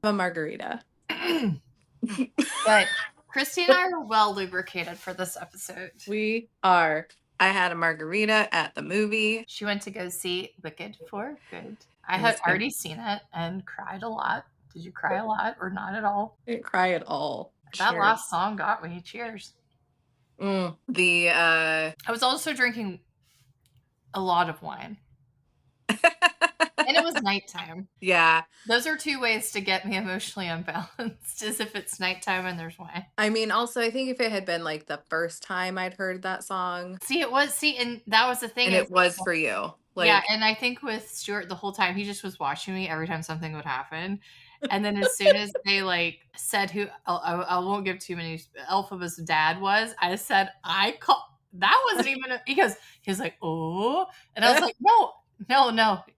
A margarita. But Christy and I are well lubricated for this episode. We are. I had a margarita at the movie. She went to go see Wicked for Good. I It had was good. already seen it and cried a lot. Did you cry a lot or not at all? I didn't cry at all. That Cheers. last song got me. Cheers. I was also drinking a lot of wine. And it was nighttime. Yeah. Those are two ways to get me emotionally unbalanced, is if it's nighttime and there's wine. I mean, also, I think if it had been like the first time I'd heard that song. And that was the thing. And it was for you. Yeah, and I think with Stuart the whole time, he just was watching me every time something would happen. And then as soon as they like said who, I won't give too many, Elphaba's dad was, I said, that wasn't even, he was like, oh, and I was like, no.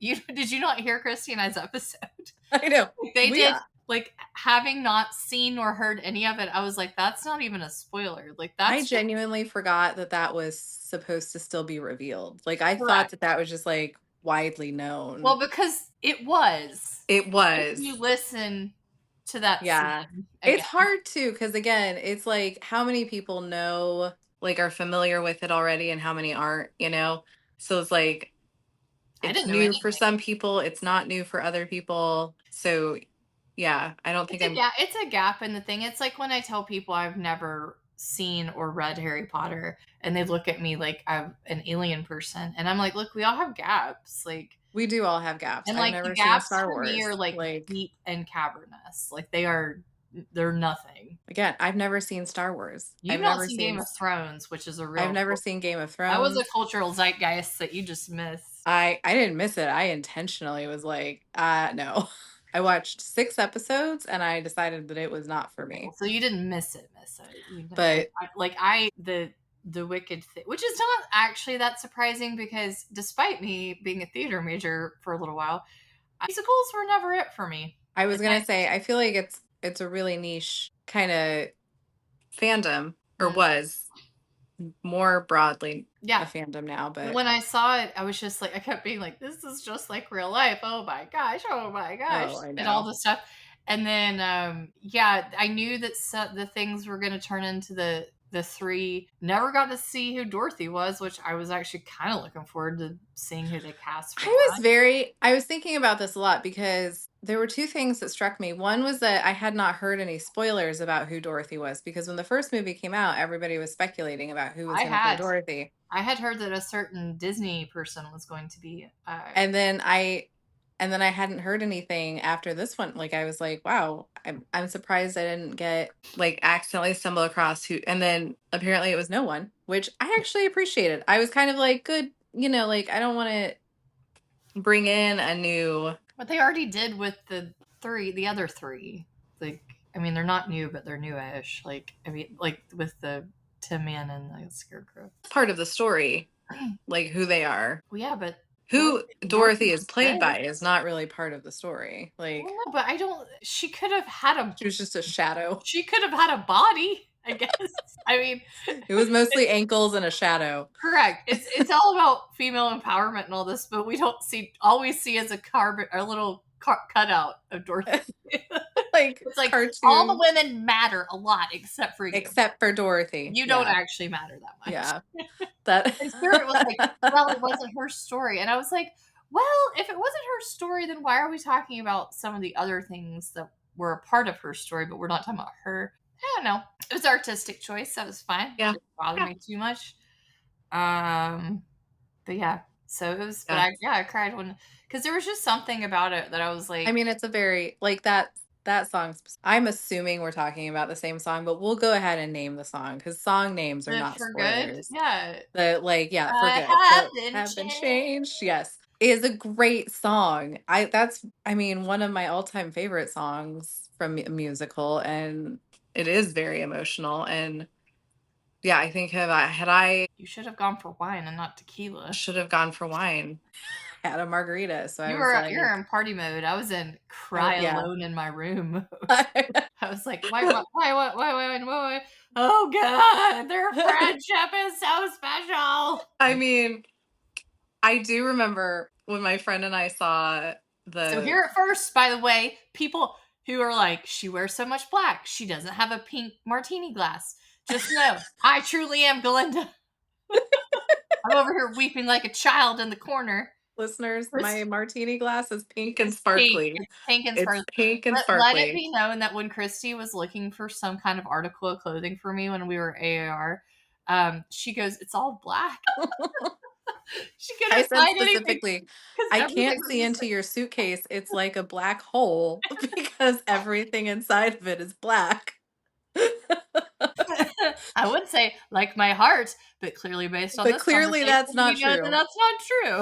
Did you not hear Christy and I's episode? I know. They did, like, having not seen or heard any of it, I was like, that's not even a spoiler. Like, I genuinely forgot that was supposed to still be revealed. Like, I thought that was just like widely known. Well, because it was. It was. If you listen to that scene it's hard too, because again, it's like how many people know, like, are familiar with it already and how many aren't, you know? So it's like, it's new for some people, it's not new for other people. So yeah, I don't think it's a gap in the thing. It's like when I tell people I've never seen or read Harry Potter and they look at me like I'm an alien person, and I'm like, look, we all have gaps. Like, we do all have gaps. And like, I've never the seen gaps Star Wars. For me are like deep and cavernous. Like, they're nothing. Again, I've never seen Star Wars. You've never seen Game of Thrones, which is a real. I've never seen Game of Thrones. That was a cultural zeitgeist that you just missed. I didn't miss it. I intentionally was like, no. I watched 6 episodes and I decided that it was not for me. So you didn't miss it. But the Wicked thing, which is not actually that surprising, because despite me being a theater major for a little while, musicals were never it for me. I was going to say, I feel like it's a really niche kind of fandom, or was more broadly a fandom now. But when I saw it, I was just like, I kept being like, this is just like real life. Oh my gosh. And all this stuff. And then, I knew that the things were going to turn into the 3. Never got to see who Dorothy was, which I was actually kind of looking forward to seeing who they cast for. I was thinking about this a lot, because there were 2 things that struck me. One was that I had not heard any spoilers about who Dorothy was, because when the first movie came out, everybody was speculating about who was going to play Dorothy. I had heard that a certain Disney person was going to be. And then I hadn't heard anything after this one. Like, I was like, wow, I'm surprised I didn't get, like, accidentally stumble across who. And then apparently it was no one, which I actually appreciated. I was kind of like, good, like, I don't want to bring in a new. What they already did with the other 3. Like, I mean, they're not new, but they're newish. Like, I mean, like with the Tin Man and the Scarecrow. Part of the story, like who they are. Well, yeah, but who Dorothy is played by is not really part of the story. Like, well, no, but she could have had she was just a shadow. She could have had a body, I guess. I mean, it was mostly ankles and a shadow. Correct. It's all about female empowerment and all this, but we don't see. All we see is a little cutout of Dorothy. Like, it's like cartoon. All the women matter a lot except for you. Except for Dorothy. You don't actually matter that much. Yeah. That. And Spirit was like, well, it wasn't her story. And I was like, well, if it wasn't her story, then why are we talking about some of the other things that were a part of her story, but we're not talking about her? I don't know. It was artistic choice. That was fine. Yeah. It didn't bother me too much. But yeah. So it was, but I cried because there was just something about it that I was like. I mean, it's a very, like, that song. I'm assuming we're talking about the same song, but we'll go ahead and name the song, because song names are not spoilers. Good? Yeah. For good. Have been changed. Yes. It is a great song. I mean, one of my all-time favorite songs from a musical, and it is very emotional. And yeah, I think you should have gone for wine and not tequila. Should have gone for wine. Had a margarita, so you're in party mode. I was in cry alone in my room. I was like, why? Oh God, their friendship is so special. I mean, I do remember when my friend and I saw So here at first, by the way, people who are like, she wears so much black, she doesn't have a pink martini glass. Just know, I truly am Galinda. I'm over here weeping like a child in the corner. Listeners, Chris- my martini glass is pink and It's pink. sparkly. It's pink and It's sparkly. pink and Let it sparkly. be known that when Christy was looking for some kind of article of clothing for me when we were AAR, she goes, "It's all black." She I couldn't said find anything specifically, because I everything can't was see just into your suitcase. It's like a black hole because everything inside of it is black. like I would say like my heart, but clearly based on But this clearly conversation, that's not we know that true. that's not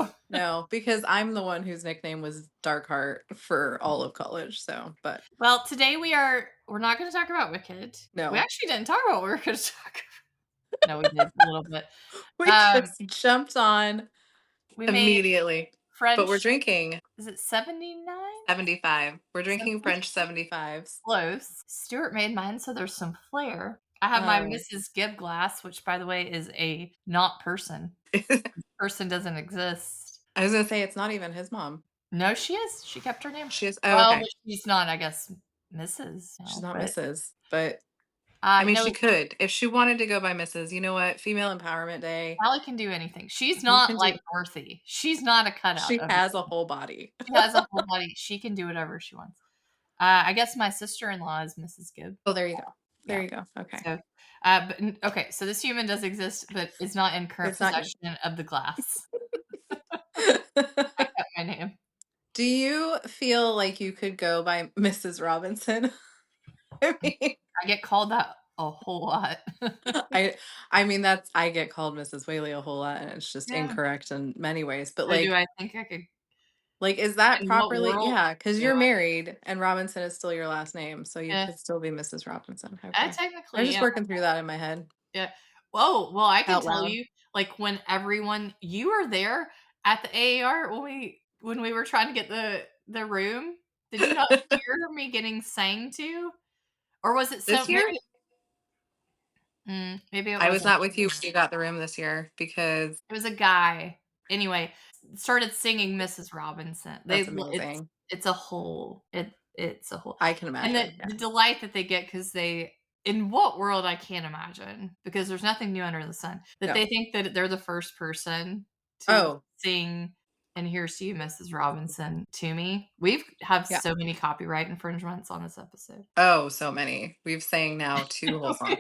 true. No, because I'm the one whose nickname was Darkheart for all of college. So, but Well, today we're not going to talk about Wicked. We no, actually didn't talk about what we were going to talk about. No, we did a little bit. we Um, just jumped on we made immediately. But we're French. drinking Is it 79? 75. We're drinking 70? French 75s. Close. Stuart made mine, so there's some flair. I have my Um, Mrs. Gibb glass, which, by the way, is a not person. I Person doesn't exist. was gonna say it's not even his mom. No, she is. She kept her name. She is. Oh, Well, okay. but she's not, I guess, Mrs. She's now, not but Mrs. But I mean, she no, could if she wanted to go by Mrs. You know what? Female Empowerment Day. Allie can do anything. She's You not can like do. Dorothy. She's not a cutout She of has a whole body. She has a whole body. She can do whatever she wants. I guess my sister-in-law is Mrs. Gibb. Oh, there you go. There Yeah. you go. Okay. So, okay. So this human does exist, but is not in current It's not you. possession of the glass. I kept my name. Do you feel like you could go by Mrs. Robinson? I mean, I get called that a whole lot. I I mean that's I get called Mrs. Whaley a whole lot and it's just Yeah. incorrect in many ways. But So do I think I could? like is that In what properly? world Yeah, because do you're I? married and Robinson is still your last name, so you Yeah. could still be Mrs. Robinson. I Okay. I was technically just am. working through that in my head Yeah. Whoa. Well, I can out tell loud. you, like when everyone you were there at the AAR when we were trying to get the room. Did you not hear me getting sang to? Or was it so This year? maybe it I was wasn't. not with you when you got the room this year because It was a guy. Anyway, started singing Mrs. Robinson. that's amazing. It's a whole it's a whole I can and imagine. the Yeah. delight that they get because they in what world I can't imagine because there's nothing new under the sun that No. they think that they're the first person to Oh, sing and here's to you, Mrs. Robinson to me. We've have yeah. so many copyright infringements on this episode. Oh, so many. We've sang now 2 whole songs.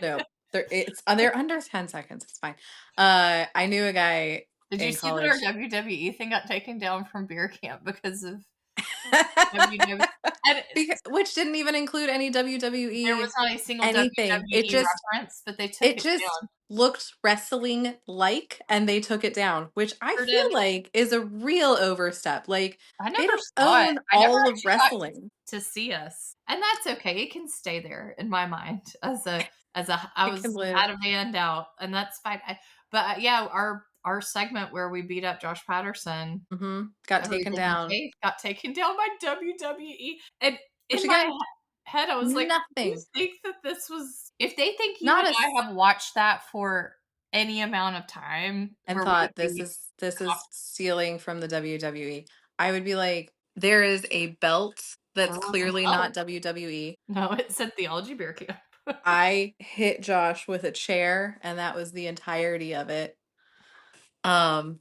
No, they're under 10 seconds, it's fine. I knew a guy Did you in see that our college. WWE thing got taken down from beer camp because of WWE? And Which didn't even include any there was WWE not a single anything. WWE reference, but they took It it just down. looked wrestling-like, and they took it down, which I Sure feel did. like is a real overstep. Like, I they never don't saw it. own I never all of actually got wrestling. to see us, and that's okay. It can stay there in my mind as a I It can was live. had a band out, and that's fine. But yeah, our segment where we beat up Josh Patterson Got every taken day in down. faith got taken down by WWE, and Which in my again, head, I was like, "You nothing. think that this was?" If they think you Not and a I have watched that for any amount of time, and where we would thought be this is stealing from the WWE. I would be like, there is a belt that's there was a clearly not belt. WWE. No, it said Theology Beer Camp. I hit Josh with a chair, and that was the entirety of it. Um,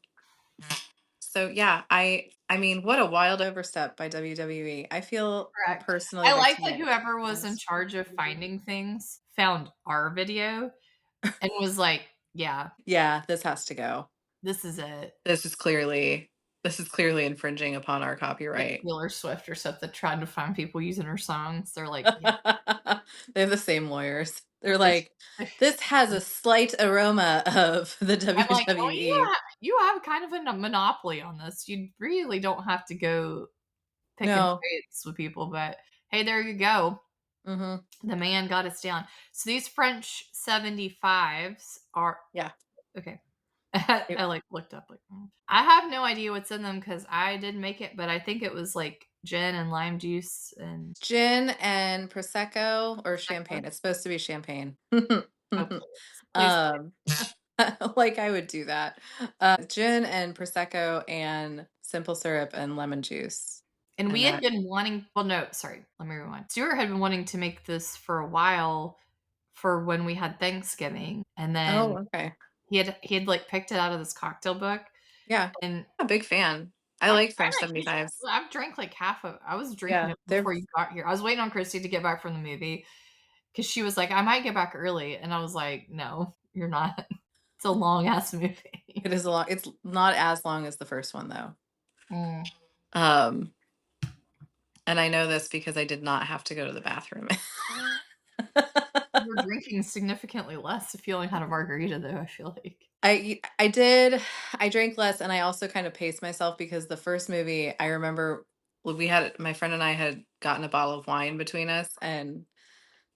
so yeah, I mean, what a wild overstep by WWE. I feel Correct. personally I like that victimized. whoever was in charge of finding things found our video and was like, "Yeah, Yeah, this has to go. this is it." This is clearly this is clearly infringing upon our Like copyright. Taylor Swift or something trying to find people using her songs. They're like, "Yeah, They have the same lawyers. They're they like, this has a slight aroma of the I'm like, "Well, WWE. you have kind of a monopoly on this. You really don't have to go picking No. fights with people, but hey, there you go. Hmm. The man got us down." So these French 75s are Yeah. okay. It- I like looked up like I have no idea what's in them because I didn't make it, but I think it was like gin and lime juice and Gin and prosecco or champagne. It's supposed to be champagne. oh please, please. um, like I would do that. Gin and prosecco and simple syrup and lemon juice. And we And had that been wanting, well, no, sorry, let me rewind. Stuart had been wanting to make this for a while for when we had Thanksgiving. And then oh, okay. he had like picked it out of this cocktail book. Yeah. And I'm a big fan. I I'm like I'm French a huge 75s. I've drank like half of I was drinking Yeah, it they're before you got here. I was waiting on Christy to get back from the movie because she was like, "I might get back early," and I was like, "No, you're not. It's a long ass movie." it is a lot. It's not as long as the first one though. Mm. Um, and I know this because I did not have to go to the bathroom. You're drinking significantly less if you only had a margarita, though, I feel like. I did. I drank less, and I also kind of paced myself because the first movie I remember, well, we had my friend and I had gotten a bottle of wine between us, and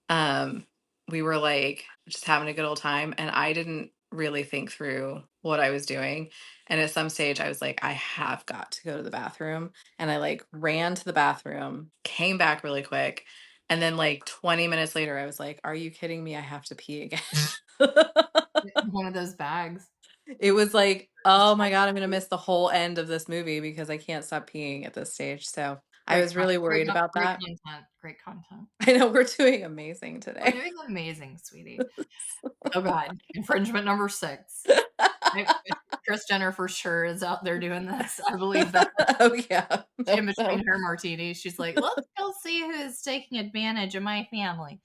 um, we were like just having a good old time, and I didn't really think through what I was doing. And at some stage, I was like, I have got to go to the bathroom, and I like ran to the bathroom, came back really quick, and then like 20 minutes later, I was like, Are you kidding me? I have to pee again. One of those bags. It was like, Just "Oh my god, I'm gonna miss the whole end of this movie because I can't stop peeing at this stage." So, I great was con really great worried con about great that. content, great content. I know we're doing amazing We're today. doing amazing, sweetie. Oh god, infringement number 6. If Kris Jenner for sure is out there doing this, I believe that. Oh, yeah. In No, between no. her martinis, she's like, "Let's go see who is taking advantage of my family."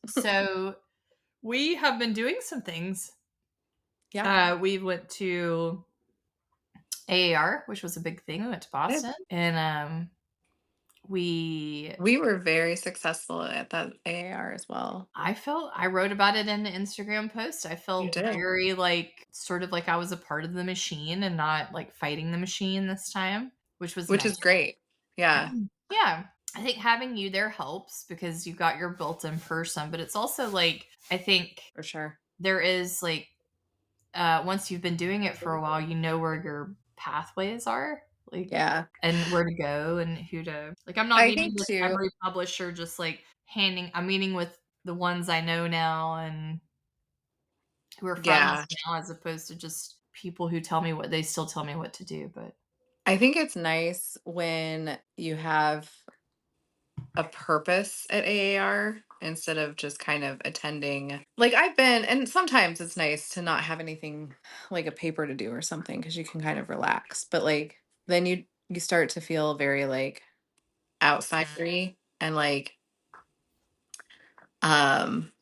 So we have been doing some things. Yeah. We went to AAR, which was a big thing. We went to Good. Boston, and we We were very successful at that AAR as well. I wrote about it in the Instagram post. I You felt did, very like sort of like I was a part of the machine and not like fighting the machine this time, which was which nice. is great. Yeah, Yeah. I think having you there helps because you've got your built-in person, but it's also like I think for sure. there is like once you've been doing it for a while, you know where your pathways are, like Yeah. and where to go and who to like I'm not I meeting think with too. every publisher just like I'm meeting with the ones I know now and who are friends Yeah. now as opposed to just people who tell me what they still tell me what to do, but I think it's nice when you have a purpose at AAR instead of just kind of attending. Like I've been, and sometimes it's nice to not have anything like a paper to do or something because you can kind of relax. But like then you start to feel very like outsidery and like um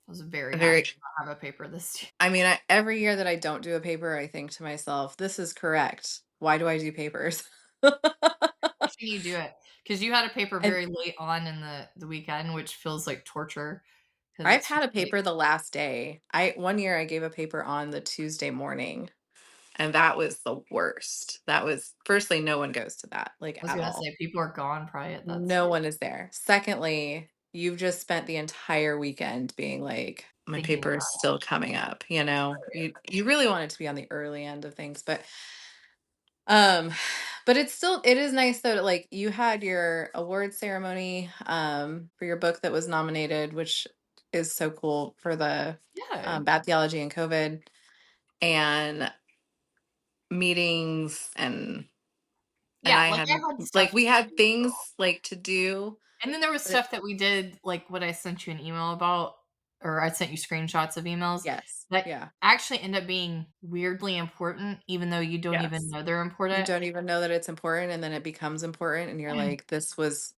I was very happy very. to not have a paper this year. I mean, every year that I don't do a paper, I think to myself, "This is correct. Why do I do papers?" Wishing you do it because you had a paper And very late on in the weekend, which feels like torture because I've it's had just a like paper the last day. I one year I gave a paper on the Tuesday morning. And that was the worst. That was firstly, no one goes to that, like, I was at gonna all. say people are gone probably at that No one is there. Secondly, you've just spent the entire weekend being like, "My thinking paper is about still coming up," you know? You really want it to be on the early end of things, um, but it is nice though, that, like, you had your award ceremony, for your book that was nominated, which is so cool for the, yeah. Bad Theology and COVID, and meetings and Yeah, I like, I had had like, stuff we to had do. things, like, to do, And then there was but it stuff that we did, like what I sent you an email about, or I sent you screenshots of emails yes, that yeah, actually end up being weirdly important, even though you don't even yes. know they're You important. don't even know that it's important, and then it becomes important, and you're like, "This was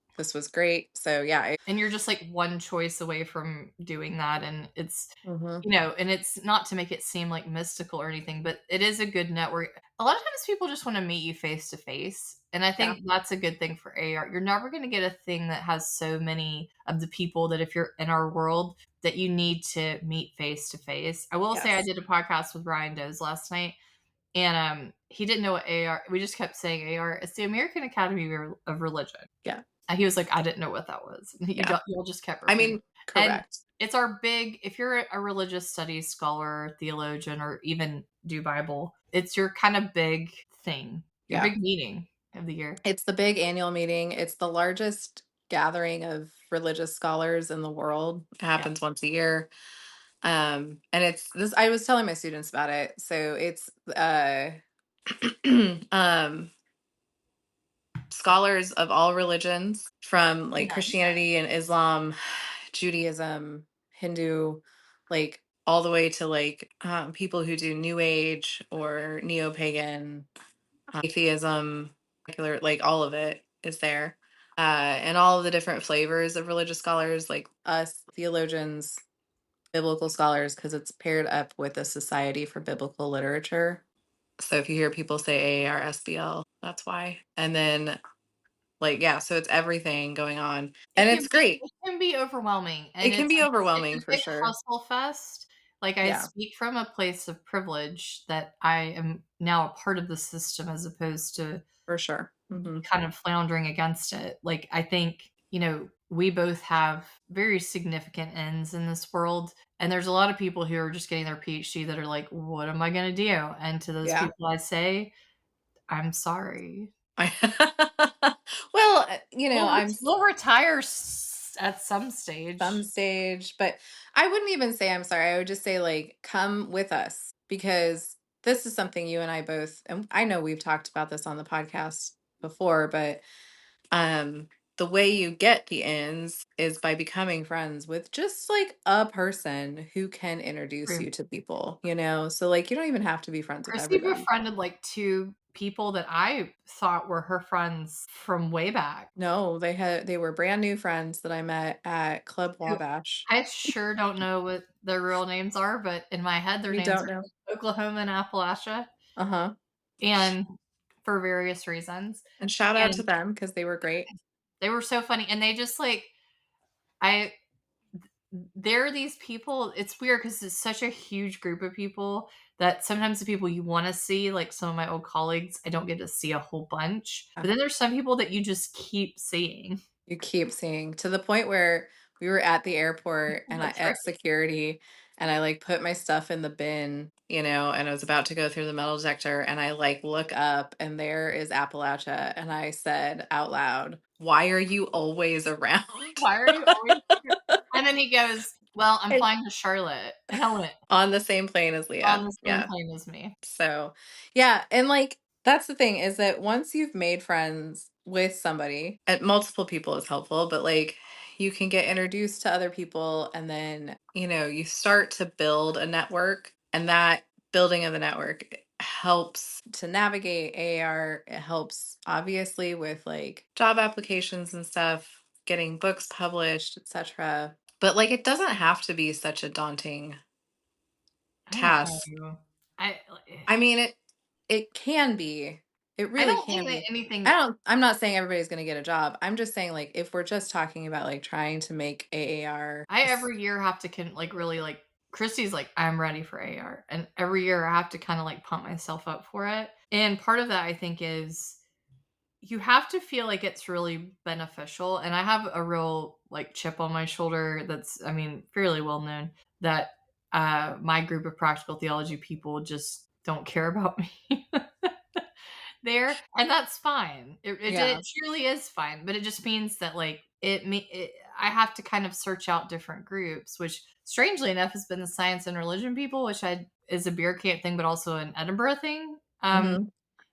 great." So, yeah, And you're just like one choice away from doing that. And it's, mhm, and it's not to make it seem like mystical or anything, but it is a good network. A lot of times people just want to meet you face to face. And I yeah, think that's a good thing for AR. You're never going to get a thing that has so many of the people that if you're in our world that you need to meet face to face. I will say I yes, did a podcast with Ryan Does last night and he didn't know what AR. We just kept saying AR. It's the American Academy of Religion. yeah, And he was like, I didn't know what that was. yeah. Y'all just kept I repeating. mean, And correct. it's our big, if you're a religious studies scholar, theologian, or even do Bible, it's your kind of big thing, your Yeah. big meeting of the year. It's the big annual meeting. It's the largest gathering of religious scholars in the world. It Yeah. happens once a year. And it's this I was telling my students about it. So it's um scholars of all religions from like Nice. Christianity and Islam, Judaism, Hindu, like all the way to like people who do New Age or neo pagan, atheism, secular, like all of it is there. And all of the different flavors of religious scholars, like us, theologians, biblical scholars, because it's paired up with the Society for Biblical Literature. So if you hear people say AAR, SBL, that's why. And then like, yeah, so it's everything going on. And it's great. It can be overwhelming, It and can be it's such overwhelming a for big sure. hustle fest. Like, I Yeah, speak from a place of privilege that I am now a part of the system as opposed to for sure. kind of floundering against it. Like, I think, we both have very significant ends in this world. And there's a lot of people who are just getting their PhD that are like, what am I going to do? And to those Yeah. people, I say, I'm sorry. Well, I'm We'll retire at some some stage. stage, but I wouldn't even say I'm sorry. I would just say like come with us because this is something you and I both, and I know we've talked about this on the podcast before, but um the way you get the ends is by becoming friends with just like a person wwho can introduce True. you to people. So like you don't even have to be friends with Chrissy everybody. befriended like two people that I thought were her friends from way back. No, they were brand new friends that I met at Club Who Wabash. I sure don't know what their real names are, but in my head, their You names don't are know? Oklahoma and Appalachia, Uh-huh. and for various reasons. And shout out to And them because they were great. they were so funny, and they just like I they're these people. It's weird because it's such a huge group of people that sometimes the people you want to see, like some of my old colleagues, I don't get to see a whole bunch. Yeah. But then there's some people that you just keep seeing. You keep seeing to the point where we were at the airport and I That's right. at security and I like put my stuff in the bin, and I was about to go through the metal detector and I like look up and there is Appalachia and I said out loud, "Why are you always around?" Why are you always here? And then he goes, "Well, I'm And flying to Charlotte." And I went, on the same plane as "On Leah. the same Yeah. plane as me." So, yeah, and like that's the thing is that once you've made friends with somebody, and multiple people is helpful, but like you can get introduced to other people and then, you start to build a network and that building of the network helps to navigate AR. It helps obviously with like job applications and stuff, getting books published, etc. But like it doesn't have to be such a daunting I don't task. know. I I mean, it can be. It I really don't can think that be. anything I'm not saying everybody's going to get a job. I'm just saying like if we're just talking about like trying to make AAR I every year have to like really like Christy's like, I'm ready for AR. And every year I have to kind of like pump myself up for it. And part of that I think is you have to feel like it's really beneficial. And I have a real like chip on my shoulder that's, I mean, fairly well known that my group of practical theology people just don't care about me there, and that's fine. It yeah. truly is fine, but it just means that like I have to kind of search out different groups, which strangely enough has been the science and religion people, which I is a beer camp thing, but also an Edinburgh thing. Mhm.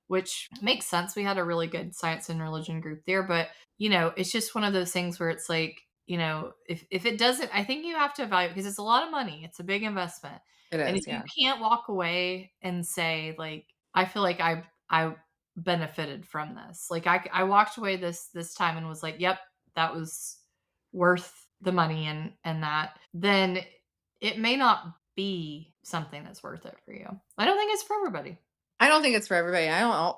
Which makes sense. We had a really good science and religion group there, but it's just one of those things where it's like, if it doesn't, I think you have to evaluate because it's a lot of money. It's a big investment. It And is, if you yeah. can't walk away and say like, I feel like I benefited from this. Like I walked away this time and was like, yep, that was worth the money and that, then it may not be something that's worth it for you. I don't think it's for everybody. I don't think it's for everybody.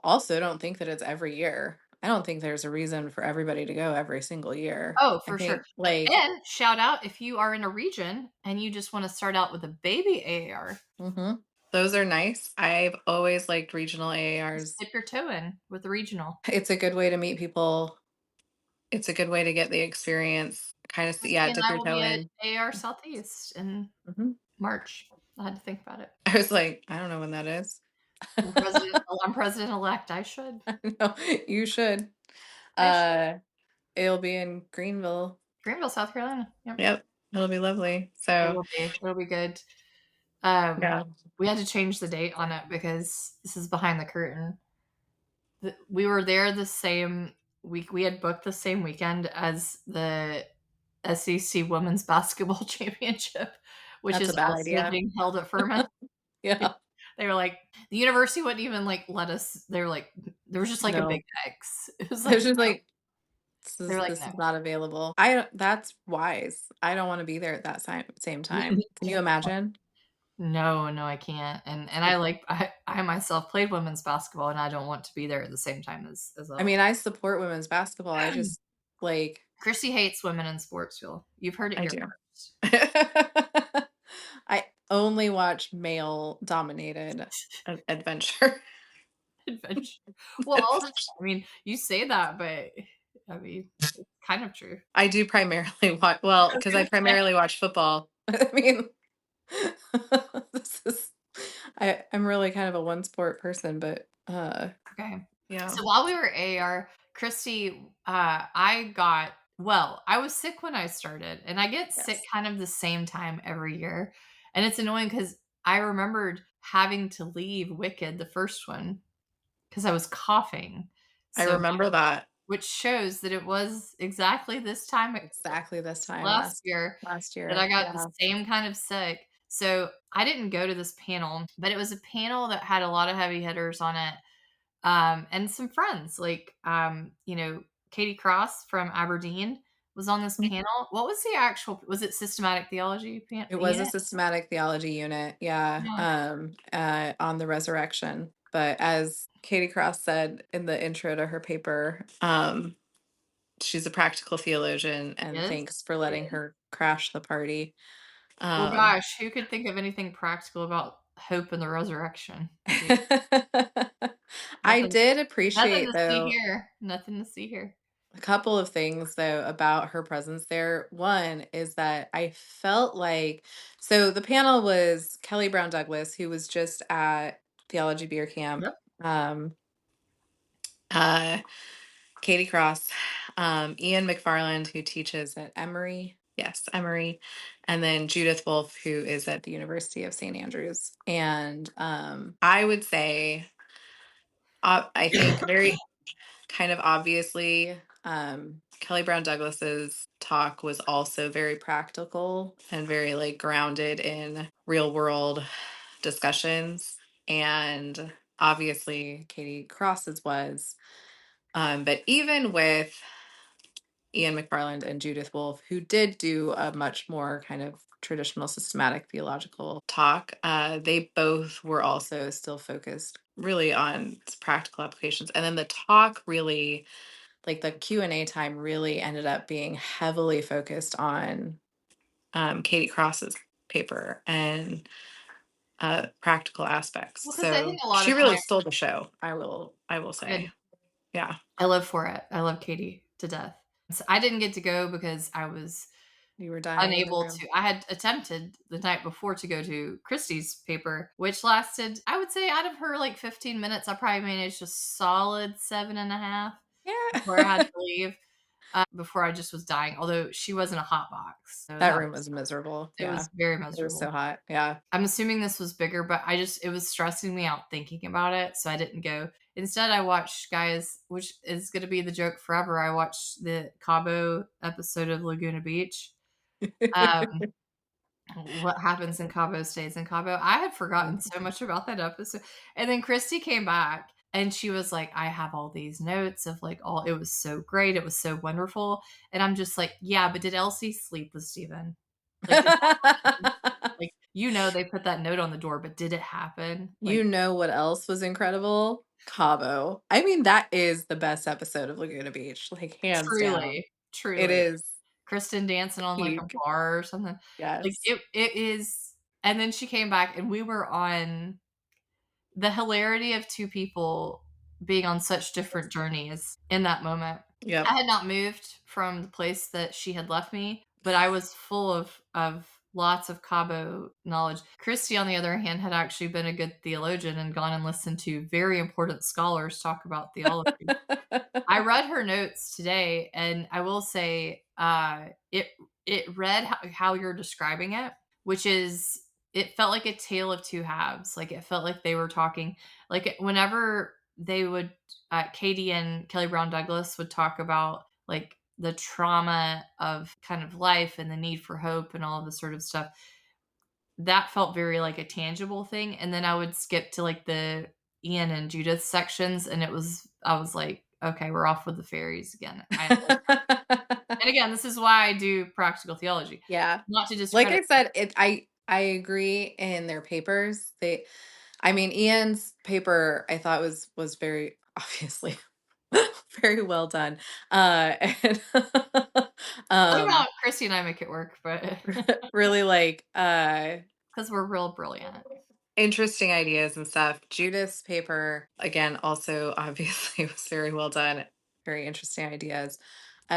Also don't think that it's every year. I don't think there's a reason for everybody to go every single year. Oh, I for sure. think like And shout out if you are in a region and you just want to start out with a baby AAR, mhm. Those are nice. I've always liked regional just AARs. dip your toe in with the regional. It's a good way to meet people. It's a good way to get the experience. Kind of see, yeah, Christy and dip I your will toe be at in. AAR Southeast in Mhm. March. I had to think about it. I was like, I don't know when that is. I'm president elect. I should. No, you should. I should. Uh, it'll be in Greenville. Greenville, South Carolina. Yep. Yep, it'll be lovely. It So, will be. It'll be good. Um, yeah. we had to change the date on it because this is behind the curtain. We were there the same. we had booked the same weekend as the SEC Women's Basketball Championship, which That's is a bad also idea. being held at Furman. Yeah. They were like the university wouldn't even, like, let us they were like there was just, like, a big No. X. It was It was like, just "No." like, They were like, this "No." is not available. I don't that's wise. I don't wanna be there at that same time. Can you imagine? No, no, I can't, and I like I myself played women's basketball, and I don't want to be there at the same time as I all. mean, I support women's basketball. I just like Chrissy hates women in sports, y'all. You've heard it I here do. first. I only watch male-dominated adventure. Adventure. Well, also, I mean, you say that, but I mean, it's kind of true. I do primarily watch well, I was because I gonna say, primarily watch football. I mean, this is I'm really kind of a one sport person, but, okay. yeah. So while we were at AAR, Christy, I got well, I was sick when I started, and I get sick Yes. kind of the same time every year. And it's annoying because I remembered having to leave Wicked, the first one, because I was coughing. I So, remember that which shows that it was exactly this time exactly this time last year last that I year, got the yeah. same kind of sick. So I didn't go to this panel, but it was a panel that had a lot of heavy hitters on it, and some friends like, Katie Cross from Aberdeen was on this Mhm. panel. What was the actual? Was it systematic theology It was a unit? systematic theology unit, yeah, Yeah. on the resurrection, but as Katie Cross said in the intro to her paper, she's a practical theologian, and Yes. thanks for letting her crash the party. Well, Um gosh, who could think of anything practical about hope and the resurrection? I mean, I nothing, did nothing appreciate, to see though, here. Nothing to see here. a couple of things, though, about her presence there. One is that I felt like so the panel was Kelly Brown Douglas, who was just at Theology Beer Camp, Yep. um, uh, Katie Cross, Ian McFarland, who teaches at Emory. Yes, Emory. And then Judith Wolf, who is at the University of St. Andrews. And I would say, I think very kind of obviously, Kelly Brown Douglas's talk was also very practical and very like grounded in real world discussions. And obviously, Katie Cross's was. But even with Ian McFarland and Judith Wolf, who did do a much more kind of traditional systematic theological talk, they both were also still focused really on practical applications. And then the talk really, like the Q&A time really ended up being heavily focused on Katie Cross's paper and practical aspects. Well, because I So think a lot she of really times, stole the show. I will say, good. yeah. I live for it. I love Katie to death. So I didn't get to go because I was You were dying in the unable room. to. I had attempted the night before to go to Christie's paper, which lasted, I would say, out of her like 15 minutes, I probably managed a solid 7.5 before I had Yeah. to leave. Before I just was dying. Although she was in a hot box, so That that room was was miserable. it Yeah. was very It was so miserable. hot. Yeah. I'm assuming this was bigger, but it was stressing me out thinking about it, so I didn't go. Instead, I watched guys, which is going to be the joke forever. I watched the Cabo episode of Laguna Beach. Um, what happens in Cabo stays in Cabo. I had forgotten so much about that episode, and then Christy came back and she was like, "I have all these notes of like all. It was so great. It was so wonderful." And I'm just like, "Yeah, but did Elsie sleep with Steven? Like, did that happen? Like, they put that note on the door, but did it happen? You Like, know what else was incredible? Cabo. I mean, that is the best episode of Laguna Beach, like, hands down. truly, It truly, is Kristen dancing on like a peak. bar or something. Like Yes. it is." And then she came back, and we were on the hilarity of two people being on such different journeys in that moment. I Yep. had not moved from the place that she had left me, but I was full of lots of Cabo knowledge. Christy, on the other hand, had actually been a good theologian and gone and listened to very important scholars talk about theology. I read her notes today, and I will say, it read how you're describing it, which is it felt like a tale of two halves. Like it felt like they were talking, like whenever. they would Katie and Kelly Brown Douglas would talk about like the trauma of kind of life and the need for hope and all of this sort of stuff. That felt very like a tangible thing. And then I would skip to like the Ian and Judith sections, and I was like, okay, we're off with the fairies again. I like, and again, this is why I do practical theology, Yeah. not to Like discredit. I said, I agree in their papers. I mean, Ian's paper I thought was very obviously very well done. And um Somehow Christy and I make it work, but really like because we're real brilliant. interesting ideas and stuff. Judith's paper, again, also obviously was very well done. Very interesting ideas.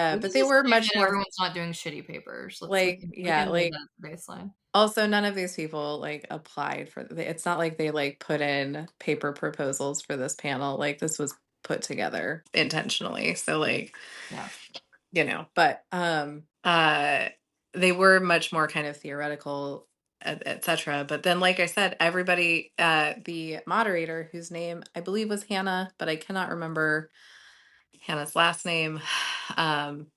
Which But is they just were saying much that more everyone's not doing shitty papers. like, We yeah, can hold like that as a baseline. also none of these people like applied for it's not like they like put in paper proposals for this panel. Like this was put together intentionally. So like, Yeah. but they were much more kind of theoretical, etc. But then like I said, everybody, the moderator, whose name I believe was Hannah, but I cannot remember Hannah's last name, um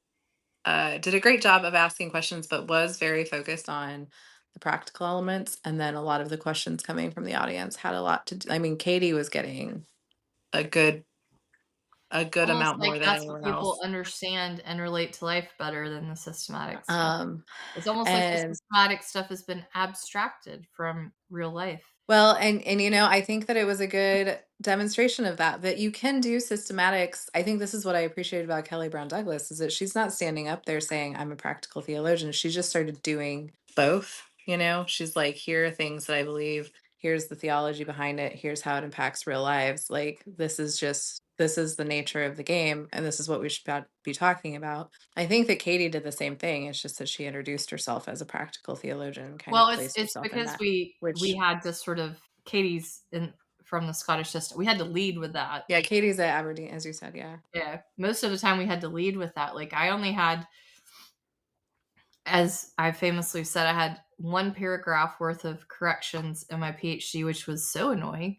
did a great job of asking questions, but was very focused on the practical elements. And then a lot of the questions coming from the audience had a lot to do. I mean, Katie was getting a good Almost amount like more than that's what anyone people else. understand and relate to life better than the systematic stuff. Um, It's almost like the and systematic stuff has been abstracted from real life. Well, and I think that it was a good demonstration of that you can do systematics. I think this is what I appreciate about Kelly Brown Douglas is that she's not standing up there saying I'm a practical theologian. She just started doing both, She's like, here are things that I believe, here's the theology behind it, here's how it impacts real lives. Like this is the nature of the game and this is what we should be talking about. I think that Katie did the same thing. It's just that she introduced herself as a practical theologian, kind of Well, placed it's herself in because that, we which had to sort of Katie's in from the Scottish system. We had to lead with that. yeah, Katie's at Aberdeen, as you said, yeah. Yeah. Most of the time we had to lead with that. Like I only had, as I famously said, I had one paragraph worth of corrections in my PhD, which was so annoying.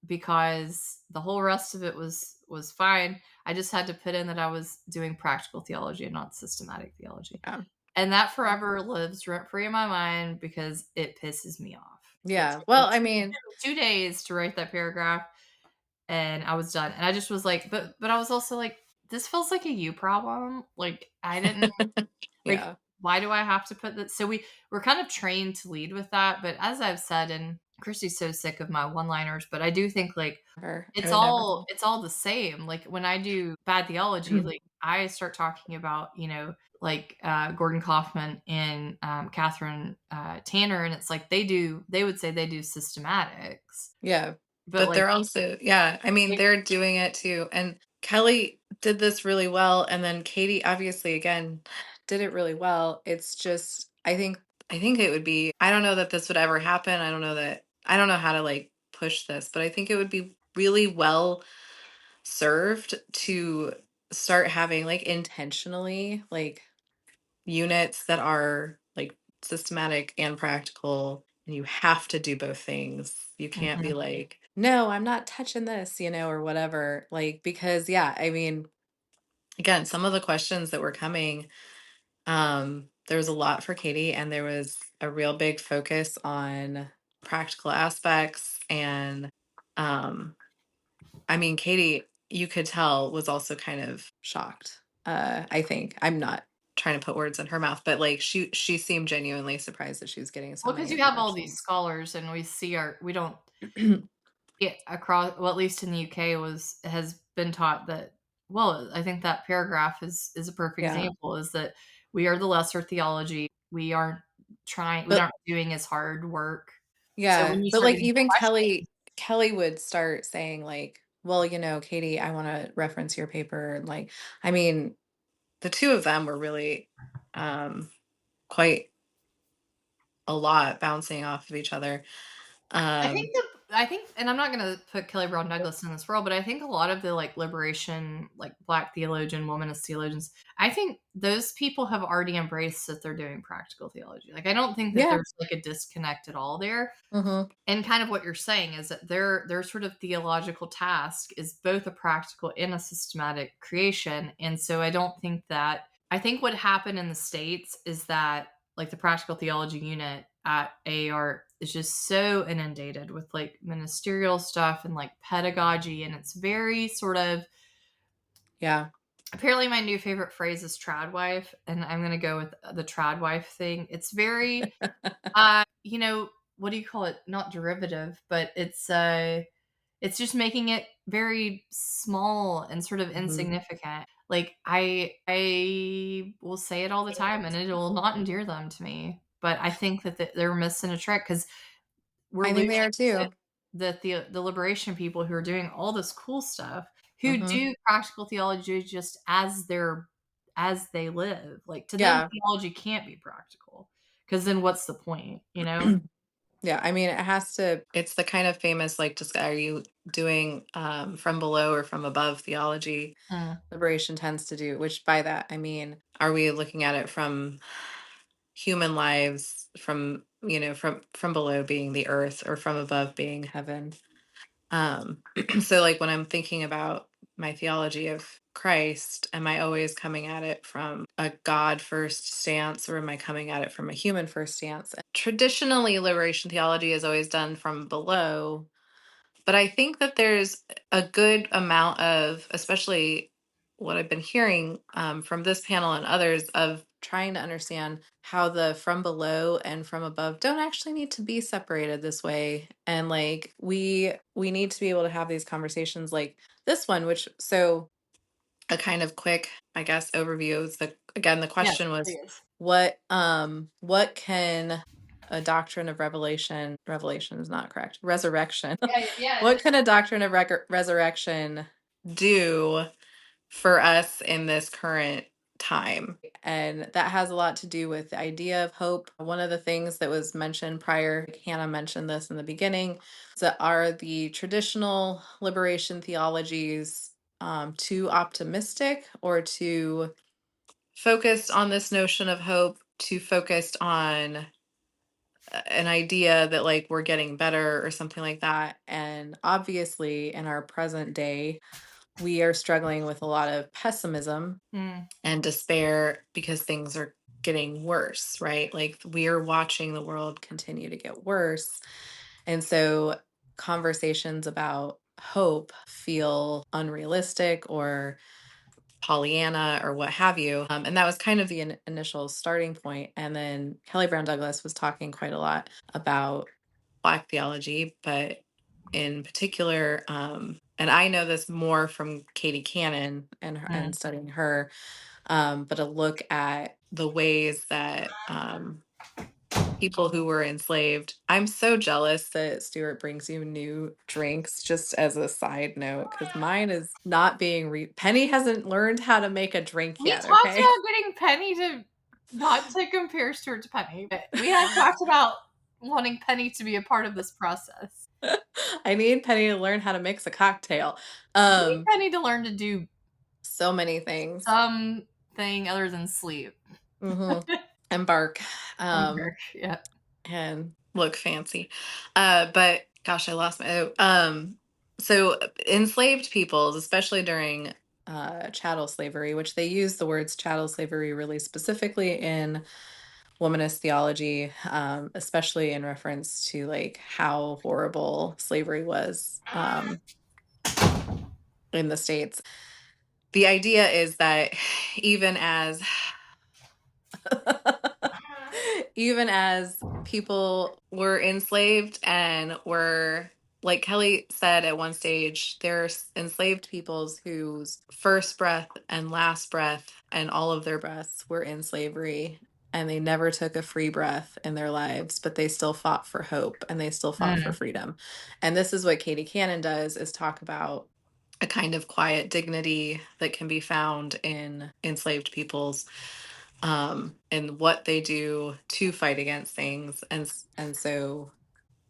Because the whole rest of it was fine. I just had to put in that I was doing practical theology and not systematic theology. Yeah. And that forever lives rent free in my mind because it pisses me off. It Yeah. took Well, me I mean, 2 days to write that paragraph and I was done. And I just was like, but I was also like, this feels like a you problem. Like I didn't like yeah. why do I have to put that? So we're kind of trained to lead with that. But as I've said, and Christy's so sick of my one-liners, but I do think like I would never. it's all the same. Like when I do bad theology, like I start talking about, like Gordon Kaufman and Catherine Tanner, and it's like they would say they do systematics, Yeah. but But like they're also, yeah, I mean, they, they're doing it too. And Kelly did this really well. And then Katie, obviously, again, did it really well. It's just, I think it would be, I don't know that this would ever happen. I don't know how to like push this, but I think it would be really well served to start having like intentionally like units that are like systematic and practical, and you have to do both things. You can't be Mhm. like, no, I'm not touching this, or whatever. Like, because yeah, I mean, again, some of the questions that were coming, there was a lot for Katie, and there was a real big focus on practical aspects. And I mean, Katie, you could tell, was also kind of shocked. I think I'm not trying to put words in her mouth, but like she seemed genuinely surprised that she was getting so Well, because many you have all these objections. scholars, and we don't yeah, across well, at least in the UK has been taught that well, I think that paragraph is a perfect Yeah, example is that we are the lesser theology. We but aren't doing as hard work. So yeah, when you but start like getting even questions, Kelly would start saying like, well, Katie, I want to reference your paper, and like, I mean, the two of them were really quite a lot bouncing off of each other. I think Um, I think, and I'm not gonna put Kelly Brown Douglas in this world, but I think a lot of the like liberation, like Black theologian, womanist theologians, I think those people have already embraced that they're doing practical theology. Like, I don't think that Yeah. there's like a disconnect at all there. Hmm. And kind of what you're saying is that their sort of theological task is both a practical and a systematic creation. And so I don't think that, I think what happened in the States is that like the practical theology unit at AAR is just so inundated with like ministerial stuff and like pedagogy, and it's very sort of, Yeah. apparently my new favorite phrase is trad wife, and I'm going to go with the trad wife thing. It's very you know, what do you call it? Not derivative, but it's just making it very small and sort of Hmm. insignificant. Like I will say it all the time and it will not endear them to me. But I think that they're missing a trick because we're I think losing they are too. the liberation people who are doing all this cool stuff, who Hmm. do practical theology just as as they live. Like to them, Yeah. theology can't be practical because then what's the point? You know? Yeah, I mean, it has to, it's the kind of famous, like, just are you doing from below or from above theology? Mm, Liberation tends to do, which by that, I mean, are we looking at it from human lives, from, from below being the earth or from above being heaven? So, like, when I'm thinking about my theology of Christ, am I always coming at it from a God first stance or am I coming at it from a human first stance? Traditionally, liberation theology is always done from below, but I think that there's a good amount of, especially what I've been hearing from this panel and others, of trying to understand how the from below and from above don't actually need to be separated this way. And like we need to be able to have these conversations like this one, which so a kind of quick, I guess, overview is the again the yes, question was please. what can a doctrine of revelation is not correct, resurrection, Yeah, yeah, it what is. can a doctrine of resurrection do for us in this current time? And that has a lot to do with the idea of hope. One of the things that was mentioned prior, Hannah mentioned this in the beginning, that are the traditional liberation theologies too optimistic or too focused on this notion of hope, too focused on an idea that like we're getting better or something like that. And obviously, in our present day, we are struggling with a lot of pessimism Mm, and despair because things are getting worse, right? Like we are watching the world continue to get worse. And so conversations about hope feel unrealistic or Pollyanna or what have you. And that was kind of the initial starting point. And then Kelly Brown Douglas was talking quite a lot about Black theology, but in particular, and I know this more from Katie Cannon and mm. studying her, but a look at the ways that people who were enslaved. I'm so jealous that Stuart brings you new drinks, just as a side note, because mine is not being Penny hasn't learned how to make a drink We yet, talked okay? about getting Penny to not to compare Stuart to Penny, but we have talked about wanting Penny to be a part of this process. I need Penny to learn how to mix a cocktail. We need Um, Penny to learn to do so many things. something other than sleep. Hmm. And bark. Homework, yeah. And look fancy. But gosh, I lost my so enslaved peoples, especially during chattel slavery, which they use the words chattel slavery really specifically in womanist theology, especially in reference to like how horrible slavery was in the States. The idea is that even as even as people were enslaved and were, like Kelly said at one stage, there's enslaved peoples whose first breath and last breath and all of their breaths were in slavery, and they never took a free breath in their lives, but they still fought for hope and they still fought for Mm, freedom. And this is what Katie Cannon does, is talk about a kind of quiet dignity that can be found in enslaved peoples, and what they do to fight against things. And so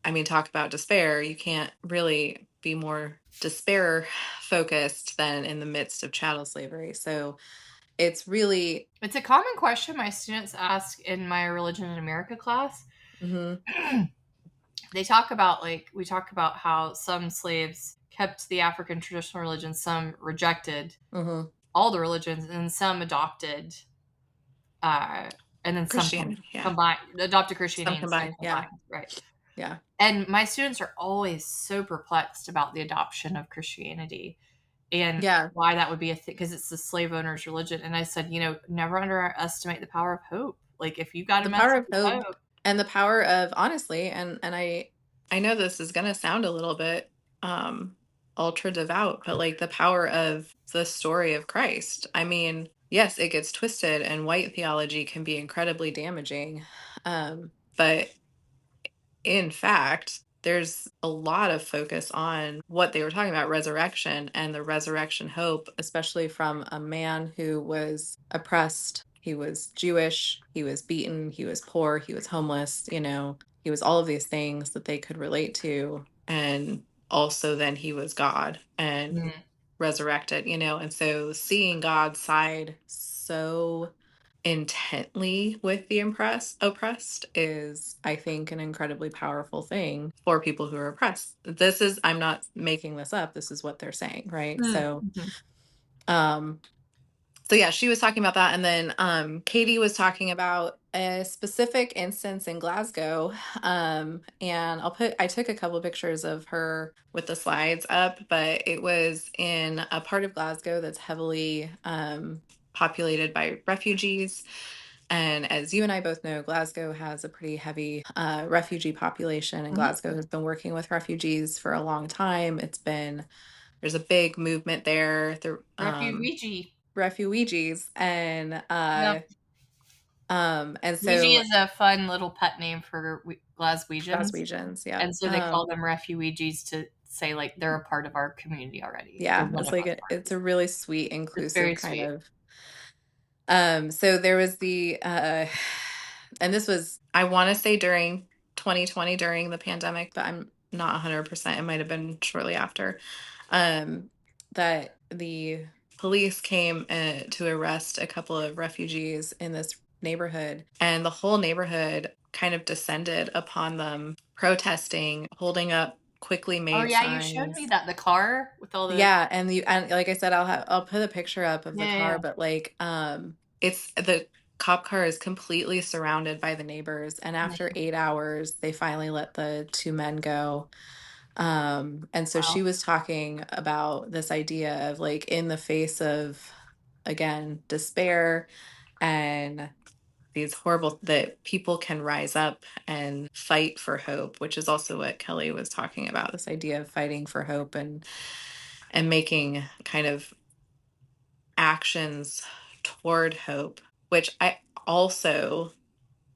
I mean, talk about despair. You can't really be more despair focused than in the midst of chattel slavery. So it's really, It's a common question my students ask in my religion in America class. mhm, They talk about, like, we talk about how some slaves kept the African traditional religion, some rejected mhm. all the religions, and some adopted, uh, and then some Christianity, yeah. combined, adopted Some Christianity and some combined, yeah, combined, right? yeah. And my students are always so perplexed about the adoption of Christianity and Yeah, why that would be a thing, because it's the slave owner's religion. And I said, never underestimate the power of hope. Like, if you got a the power message of of hope hope. and the power of honestly, and I know this is gonna sound a little bit um ultra devout, but like the power of the story of Christ. I mean, yes, it gets twisted and white theology can be incredibly damaging. But in fact, there's a lot of focus on what they were talking about, resurrection and the resurrection hope, especially from a man who was oppressed. He was Jewish, he was beaten, he was poor, he was homeless, he was all of these things that they could relate to. And also, then he was God and Mm. resurrected, and so seeing God's side so intently with the oppressed is, I think, an incredibly powerful thing for people who are oppressed. I'm not making this up, this is what they're saying, right? Mm. So Mhm. um so yeah, she was talking about that, and then Katie was talking about a specific instance in Glasgow. And I took a couple pictures of her with the slides up, but it was in a part of Glasgow that's heavily populated by refugees. And as you and I both know, Glasgow has a pretty heavy refugee population, and Mhm. Glasgow has been working with refugees for a long time. There's a big movement there. The Refugee. refugees, Yep. and Ouija so is a fun little pet name for Glaswegians, Glaswegians, yeah. and so they call them refugees to say, like, they're a part of our community already. They're Yeah, one it's of like us it's already. a really sweet, It's inclusive very kind sweet. of. So there was and this was, I want to say, during 2020, during the pandemic, but I'm not 100%. It might have been shortly after, that the police came to arrest a couple of refugees in this neighborhood, and the whole neighborhood kind of descended upon them, protesting, holding up quickly Oh, made yeah, you showed me signs. that, the car with all the. Yeah, and like I said, I'll put a picture up of Yeah, the yeah, car, yeah. but like it's the cop car is completely surrounded by the neighbors, and after Mm, 8 hours they finally let the two men go. And so wow. she was talking about this idea of, like, in the face of, again, despair and these horrible, that people can rise up and fight for hope, which is also what Kelly was talking about, this idea of fighting for hope and making kind of actions toward hope, which I also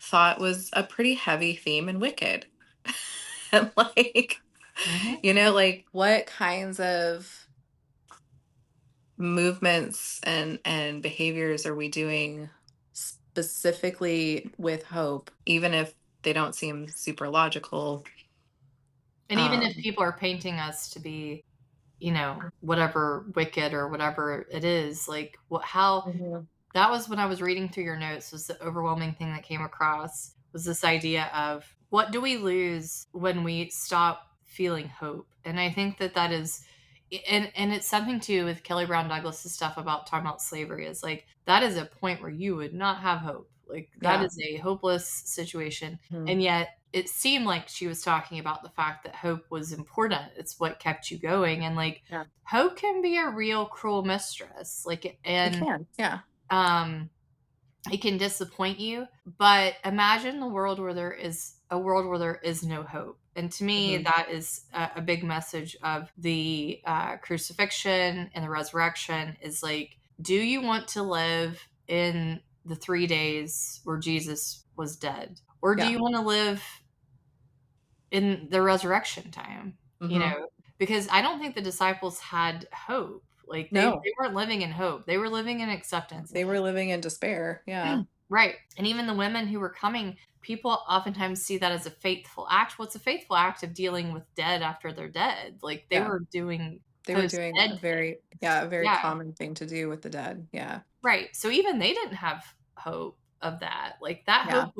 thought was a pretty heavy theme in Wicked. And like, Mhm. like, what kinds of movements and behaviors are we doing specifically with hope, even if they don't seem super logical? And even if um people are painting us to be, whatever wicked or whatever it is, like, how Mhm. that was, when I was reading through your notes, was the overwhelming thing that came across, was this idea of, what do we lose when we stop feeling hope? And I think that that is, and it's something too with Kelly Brown Douglas's stuff about talking about slavery, is like, that is a point where you would not have hope. Like, that Yeah. is a hopeless situation. Mhm. And yet it seemed like she was talking about the fact that hope was important. It's what kept you going. And, like, Yeah, hope can be a real cruel mistress. Like, it and can. Yeah. um it can disappoint you, but imagine a world where there is no hope. And to me, Mhm. that is a big message of the crucifixion and the resurrection, is like, do you want to live in the 3 days where Jesus was dead? Or do Yeah. you want to live in the resurrection time? You Mhm. know, because I don't think the disciples had hope. Like, they No, weren't living in hope. They were living in acceptance. they were living in despair. Yeah. Right. And even the women who were coming, people oftentimes see that as a faithful act. Well, it's a faithful act of dealing with dead after they're dead. Like they Yeah. were doing They were post doing dead a things. very, yeah, a very Yeah. common thing to do with the dead. Yeah. Right. So even they didn't have hope of that. Like that Yeah. hope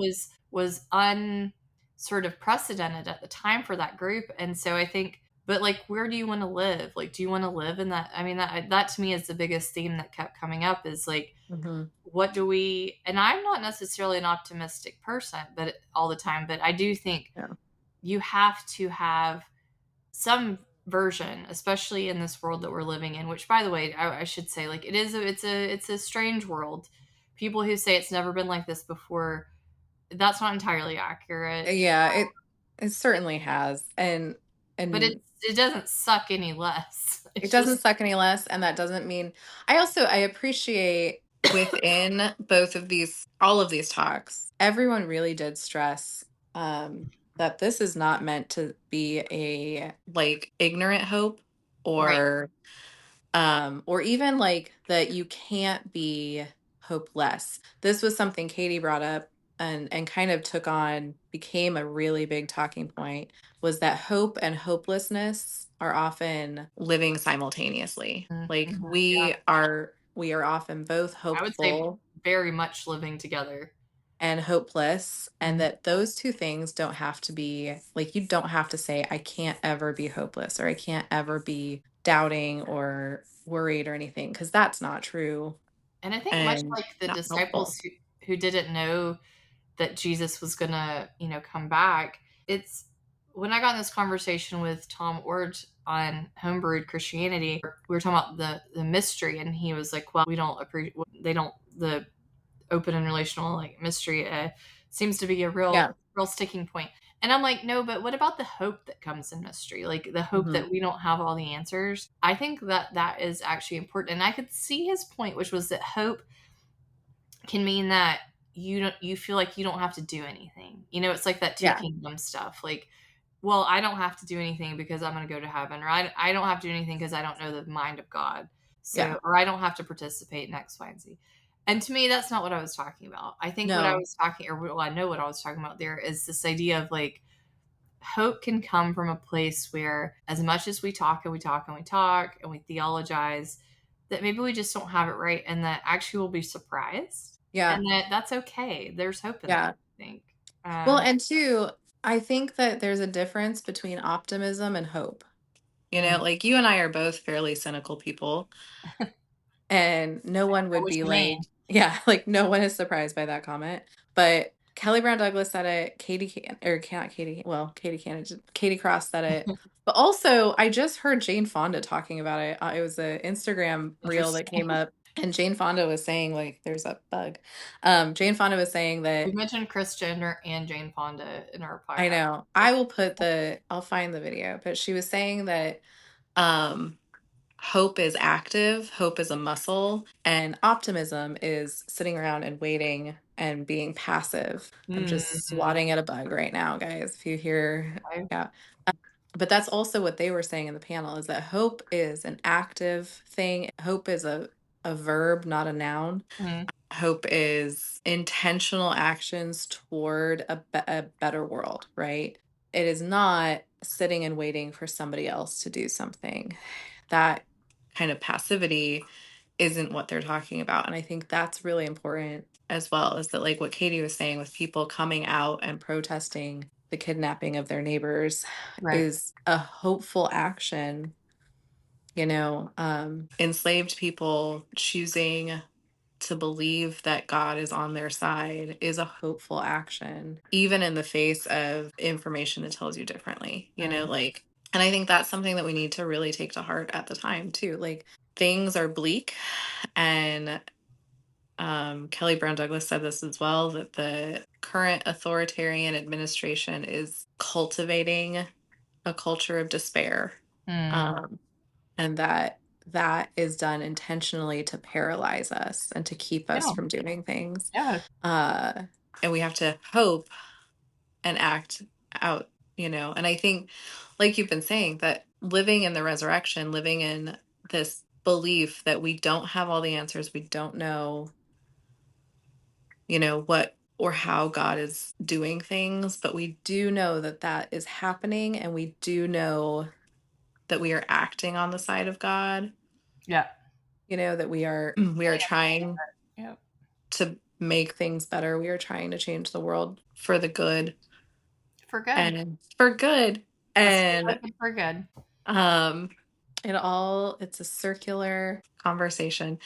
was un sort of precedented at the time for that group. And so I think but like where do you want to live? Like do you want to live in that I mean that to me is the biggest theme that kept coming up is like Hmm. what do we and I'm not necessarily an optimistic person but all the time, but I do think Yeah. you have to have some version, especially in this world that we're living in, which by the way, I should say like it's a strange world. People who say it's never been like this before, that's not entirely accurate. Yeah, it certainly has. But And it doesn't suck any less. it It's doesn't just suck any less, and that doesn't mean I appreciate within both of these all of these talks, everyone really did stress that this is not meant to be a like ignorant hope right. or even like that you can't be hopeless. This was something Katie brought up and kind of took on became a really big talking point was that hope and hopelessness are often living simultaneously. Like Mhm. we are often both I would say hopeful very much living together. and hopeless, and Mhm. that those two things don't have to be like you don't have to say I can't ever be hopeless or I can't ever be doubting or worried or anything because that's not true And I think much and like the not helpful. disciples who didn't know that Jesus was gonna, come back. It's when I got in this conversation with Tom Ord on homebrewed Christianity, we were talking about the mystery, and he was like, "Well, we don't appreciate. They don't the open and relational like mystery seems to be a Yeah. real sticking point." And I'm like, "No, but what about the hope that comes in mystery? Like the hope Hmm. that we don't have all the answers." I think that that is actually important, and I could see his point, which was that hope can mean that you feel like you don't have to do anything. It's like that two Yeah. kingdom stuff. Like, well, I don't have to do anything because I'm going to go to heaven, or I don't have to do anything because I don't know the mind of God. Yeah. So, or I don't have to participate in X, Y, and Z. And to me, that's not what I was talking about. I think what I No. was talking, or well, I know what I was talking about there is this idea of like hope can come from a place where, as much as we talk and we talk and we talk and we theologize, that maybe we just don't have it right, and that actually we'll be surprised, Yeah. and that's okay. There's hope in that, Yeah. I think. Well, Um, and two, I think that there's a difference between optimism and hope. mm, Like you and I are both fairly cynical people. And no one know would what be you mean. like, yeah, like no one is surprised by that comment. But Kelly Brown Douglas said it, or not Katie, well, Katie Cannon, Katie Cross said it. But also, I just heard Jane Fonda talking about it. It was an Instagram reel that came Interesting. up, and Jane Fonda was saying, like, there's a bug. Jane Fonda was saying We that, mentioned Chris Jenner and Jane Fonda in our I podcast. know, I'll find the video, but she was saying that um hope is active, hope is a muscle, and optimism is sitting around and waiting and being passive. I'm just Mm, swatting at a bug right now, guys. If you hear, okay. yeah. But that's also what they were saying in the panel is that hope is an active thing. Hope is a verb, not a noun. Mm, Hope is intentional actions toward a better world, right? It is not sitting and waiting for somebody else to do something. That kind of passivity isn't what they're talking about. And I think that's really important as well, is that like what Katie was saying with people coming out and protesting the kidnapping of their neighbors right. is a hopeful action. Enslaved people choosing to believe that God is on their side is a hopeful action, even in the face of information that tells you differently, Mm, like, and I think that's something that we need to really take to heart at the time, too. Like, things are bleak. And Kelly Brown Douglas said this as well that the current authoritarian administration is cultivating a culture of despair. mm, Um, and that is done intentionally to paralyze us and to keep us yeah. from doing things. Yeah. Uh, and we have to hope and act out, and I think, like you've been saying, that living in the resurrection, living in this belief that we don't have all the answers, we don't know, what or how God is doing things, but we do know that that is happening, and we do know that we are acting on the side of God, Yeah. that we are Really understand trying that. Yep. to make things better. We are trying to change the world for the good For good. and for good. Let's get And wicked for good. um it's a circular conversation,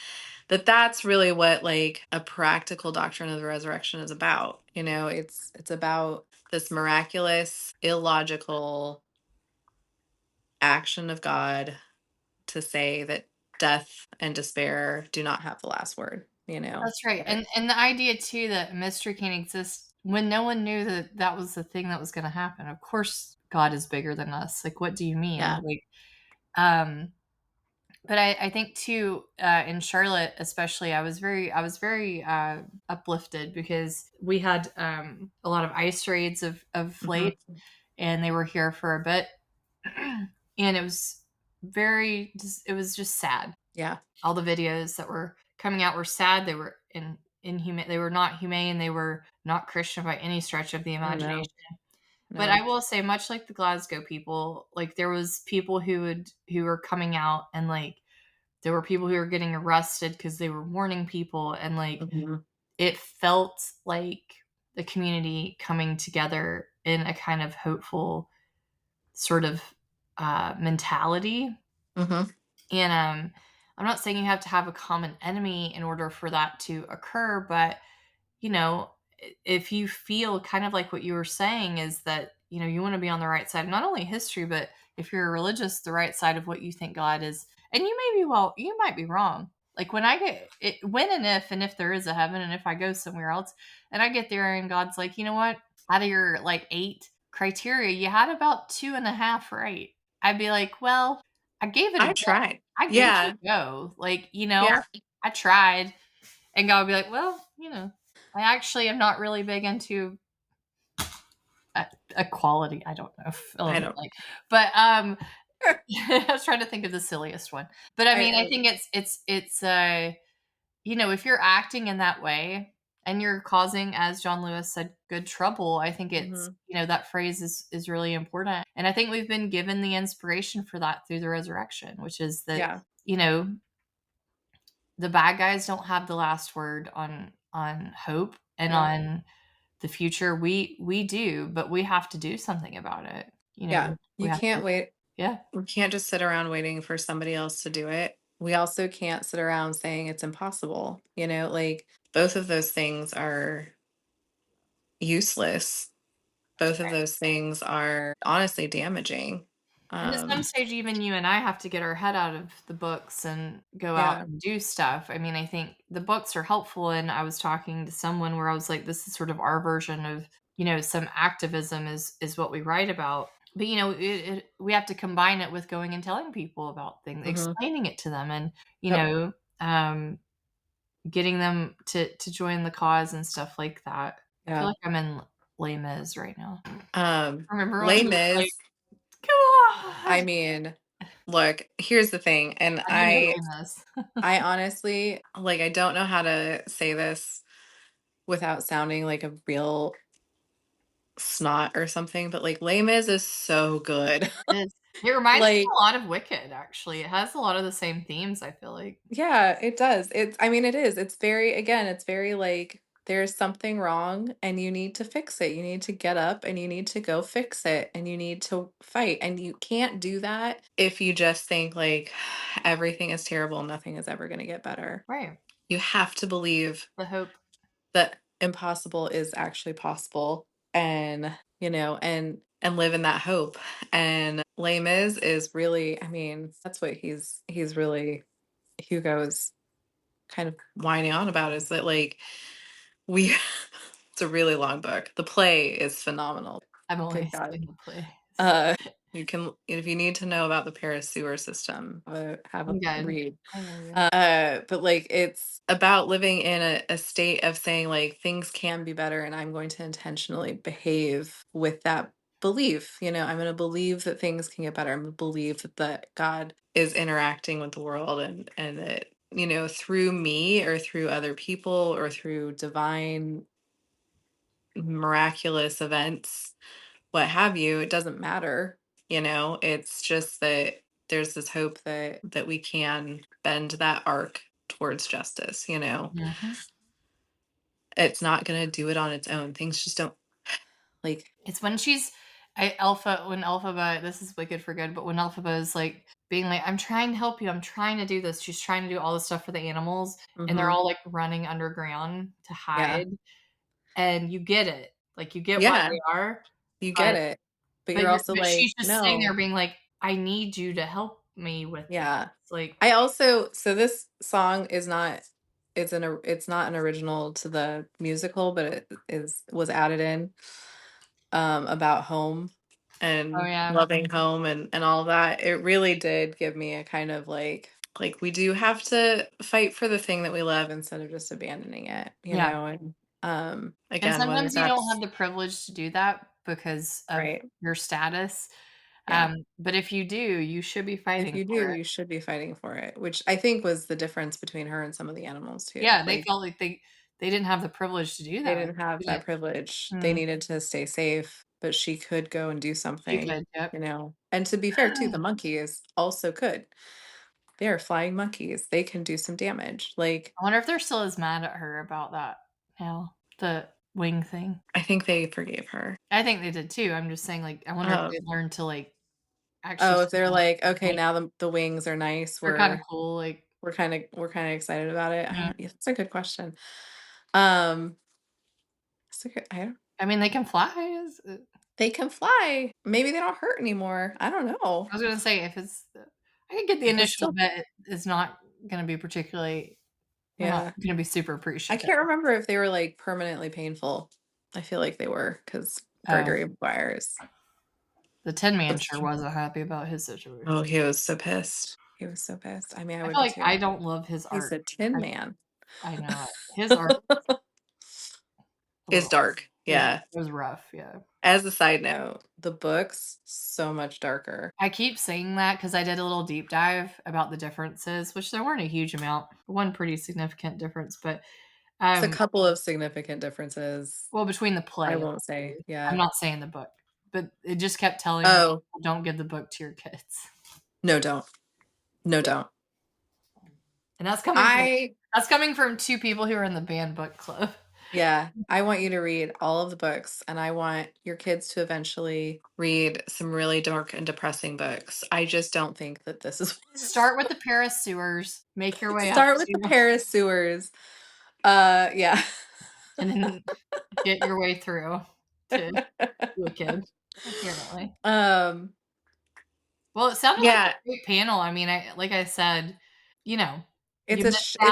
that's really what like a practical doctrine of the resurrection is about. It's about this miraculous, illogical action of God to say that death and despair do not have the last word. That's right. But And the idea too that mystery can exist when no one knew that that was the thing that was going to happen. Of course, God is bigger than us. Like, what do you mean? yeah. Like, um, but I think too, in Charlotte, especially, I was very uplifted because we had a lot of ice raids of Hmm. late, and they were here for a bit, and it was it was just sad. Yeah. All the videos that were coming out were sad. They were inhumane. They were not humane. They were not Christian by any stretch of the Oh no. imagination. But No. I will say, much like the Glasgow people, like there was people who were coming out, and like there were people who were getting arrested because they were warning people, and like Hmm. it felt like the community coming together in a kind of hopeful sort of mentality. Hmm. And I'm not saying you have to have a common enemy in order for that to occur, but you know, if you feel kind of like what you were saying is that, you want to be on the right side of not only history, but if you're religious, the right side of what you think God is. And you might be wrong. Like when I get it, when and if there is a heaven, and if I go somewhere else and I get there and God's like, you know what? Out of your like 8 criteria, you had about 2.5 right. I'd be like, well, I gave it a I go. tried. I gave it Yeah. a go. Like, Yeah. I tried. And God would be like, well, I actually am not really big into equality. I don't know. Fill I in the don't. blank. But I was trying to think of the silliest one. But I mean, I I think if you're acting in that way and you're causing, as John Lewis said, good trouble, I think it's, Mhm. that phrase is really important. And I think we've been given the inspiration for that through the resurrection, which is that, Yeah. you know, the bad guys don't have the last word on hope and No. on the future. We do, but we have to do something about it. Yeah. We You have to. can't wait. Yeah. We can't just sit around waiting for somebody else to do it. We also can't sit around saying it's impossible. Like both of those things are useless. That's Both of right. those things are honestly damaging. And at some Um, stage, even you and I have to get our head out of the books and go out yeah. and do stuff. I mean, I think the books are helpful. And I was talking to someone where I was like, this is sort of our version of, some activism is what we write about. But we have to combine it with going and telling people about things, Hmm. explaining it to them, and Yep. um, getting them to join the cause and stuff like that. I feel Yeah. like I'm in Les Mis right now. Um, Remember when Les he was like, Mis, "Come I on!" mean, look, here's the thing, and I do know Les Mis. I honestly like I don't know how to say this without sounding like a real snot or something, but like Les Mis is so good. It reminds me Like, a lot of Wicked, actually. It has a lot of the same themes, I feel like. yeah, it does. I mean, it is. It's very, again, it's very like there's something wrong and you need to fix it. You need to get up and you need to go fix it and you need to fight. And you can't do that if you just think like everything is terrible, nothing is ever going to get better. Right. You have to believe The hope. that impossible is actually possible, and and live in that hope. And Les Mis is really, I mean, that's what he's really, Hugo's kind of whining on about, is that like we it's a really long book. The play is phenomenal. I've only Good God. seen the play. uh you can, if you need to know about the Paris sewer system, have a I'm good. read. I hear you. But like it's about living in a state of saying like things can be better, and I'm going to intentionally behave with that belief. I'm going to believe that things can get better. I'm going to believe that God is interacting with the world, and that through me or through other people or through divine miraculous events, what have you, it doesn't matter. It's just that there's this hope that we can bend that arc towards justice. Mhm. It's not going to do it on its own. Things just don't, like, It's when when Alphaba, this is wicked for good, but when Alphaba is like being like, I'm trying to help you, I'm trying to do this. She's trying to do all this stuff for the animals, and they're mhm, all like running underground to yeah, hide. And you get it. Like you get why yeah, they are, you get but it, but but you're you're also but she's like, just sitting there no. being like, I need you to help me with this. Yeah. Like, I also so this song is not it's not an original to the musical, but it is was added in about home oh and yeah. loving home and all of that. It really did give me a kind of like we do have to fight for the thing that we love instead of just abandoning it, Yeah. and And again, whether sometimes you don't have that's the privilege to do that because of right. your status. Yeah. But if you do, you should be If fighting you do, for it. you should be fighting for it, which I think was the difference between her and some of the animals too. Yeah, they Like felt like they didn't have the privilege to do they that. didn't have Yeah. that privilege. They Mm, needed to stay safe, but she could go and do she something, could, yep. And to be fair too, the monkeys also could. They are flying monkeys. They can do some damage. Like, I wonder if they're still as mad at her about that now, the wing thing. I think they forgave her. I think they did too. I'm just saying, like, I wonder if Oh, they learned to, like, actually oh, if they're like, okay, like, now the wings are nice. they're kinda cool, like, We're kind of excited about it. I mm. don't. Yeah, that's a good question. Um, I don't. I mean, they can fly, They can fly. Maybe they don't hurt anymore. I don't know. I was gonna say if it's I could get the If it's initial still, bet is not gonna be particularly they're not yeah. gonna be super I appreciative. can't remember if they were, like, permanently painful. I feel like they were because Oh, Gregory Maguire's the Tin Man that's sure true. wasn't happy about his situation. Oh, he was so pissed. He was so pissed. I mean, I I would feel be like I too. don't love his He's art. a Tin I Man. I know it. His art a Is little dark, yeah. it was rough, yeah. As a side note, the books, so much darker. I keep saying that because I did a little deep dive about the differences, which there weren't a huge amount, one pretty significant difference, but, It's a um couple of significant differences. well, between the I play and won't the say, movie. I'm yeah. not saying the book, but it just kept telling me, Oh, "Don't give the book to your kids." no, don't. No, Yeah, don't. and I that's coming from 2 people who are in the banned book club. Yeah, I want you to read all of the books, and I want your kids to eventually read some really dark and depressing books. I just don't think that this is Start with the Paris sewers, make your way up Start with the to Paris sewers. Yeah. and then get your way through to Wicked, apparently. Um, Well, it sounded like a yeah, great panel. I mean, I like I said, you know, it's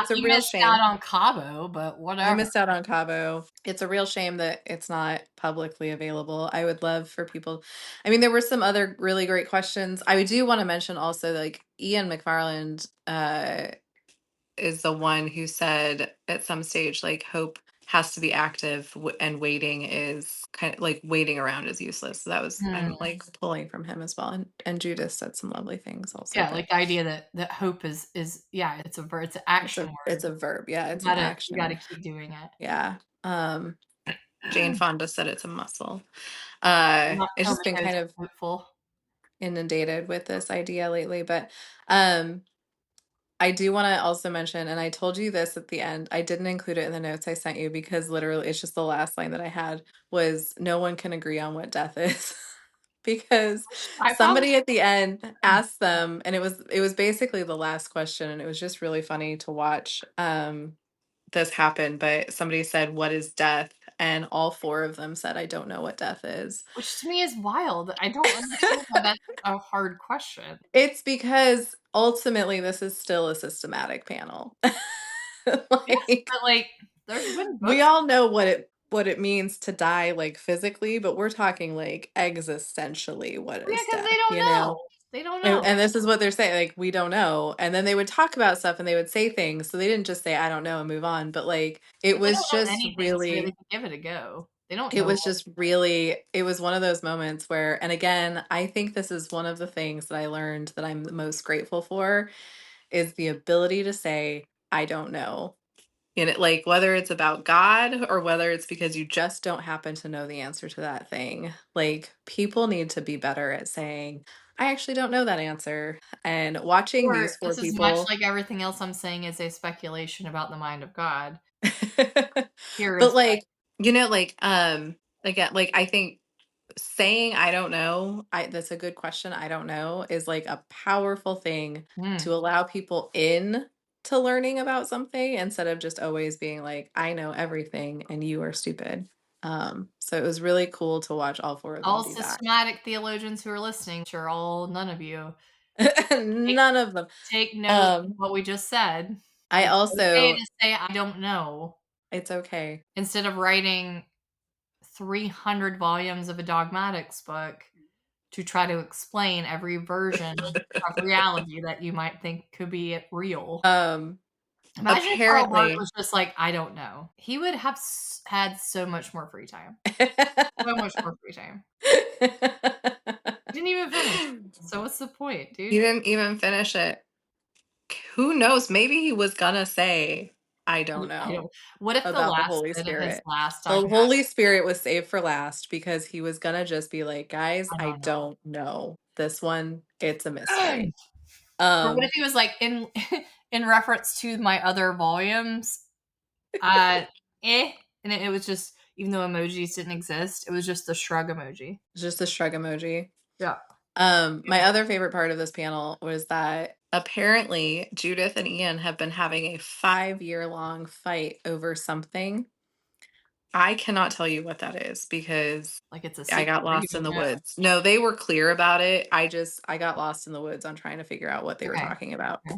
a you real missed out shame. on Cabo, but I whatever. missed out on Cabo. It's a real shame that it's not publicly available. I would love for people. I mean, there were some other really great questions. I do want to mention also, like, Ian McFarland is the one who said at some stage, like, hope has to be active, and waiting is kind of like waiting around is useless. So that was, Hmm. I'm like pulling from him as well. And Judith said some lovely things also, Yeah, but like the idea that hope is yeah, it's an action it's word. a verb. Yeah, You it's an gotta you gotta action. keep doing it. Yeah. Jane Fonda said it's a muscle. Not It's just been comatose, kind of hopeful. inundated with this idea lately, but um I do want to also mention, and I told you this at the end, I didn't include it in the notes I sent you because literally it's just the last line that I had was no one can agree on what death is. Because I probably somebody at the end asked them, and it was basically the last question, and it was just really funny to watch this happen. But somebody said, "What is death?" And all four of them said, "I don't know what death is." which to me is wild. I don't understand why that's a hard question. It's because ultimately this is still a systematic panel. Yes, Like, but, like, there's been we books all know what it means to die, like, physically, but we're talking, like, existentially, what yeah, is because death, they don't you know? know. They don't know. And this is what they're saying, like, "We don't know," and then they would talk about stuff and they would say things, so they didn't just say, "I don't know," and move on, but, like, But they don't know anything, so they can give it a go. They don't know it was one of those moments where, and again, I think this is one of the things that I learned that I'm the most grateful for, is the ability to say, "I don't know." And it like, whether it's about God or whether it's because you just don't happen to know the answer to that thing, like, people need to be better at saying, "I actually don't know that answer." And watching Or these 4 this is much people like everything else I'm saying is a speculation about the mind of God. Here but, is like, like, again, like, I think saying, "I don't know," that's a good question, "I don't know," is, like, a powerful thing mm, to allow people in to learning about something instead of just always being like, "I know everything and you are stupid." So it was really cool to watch all 4 of them all do that. systematic theologians who are listening, which are all none of you, take None of them. take note of Um, what we just said. I It's okay also to say, "I don't know," it's okay. instead of writing 300 volumes of a dogmatics book to try to explain every version of reality that you might think could be real. Um, Imagine if Karl Barth apparently was just like, "I don't know." He would have had so much more free time. So much more free time. He didn't even finish. So what's the point, He dude? didn't even finish it. Who knows? Maybe he was gonna say, "I don't I know," don't what if the about the last Holy bit of his Spirit. last The dogmatic Holy Spirit was saved for last because he was gonna just be like, "Guys, I I don't know. don't know. This one, it's a mystery." Or what if Um, he was like, in reference to my other volumes, uh, eh, and it was just even though emojis didn't exist, it was just the shrug emoji. just a shrug emoji. Yeah. My other favorite part of this panel was that apparently Judith and Ian have been having a 5-year-long fight over something. I cannot tell you what that is because Like it's a I got secret that you lost in don't the know. woods. No, they were clear about it. I got lost in the woods on trying to figure out what they were Okay, talking about. okay.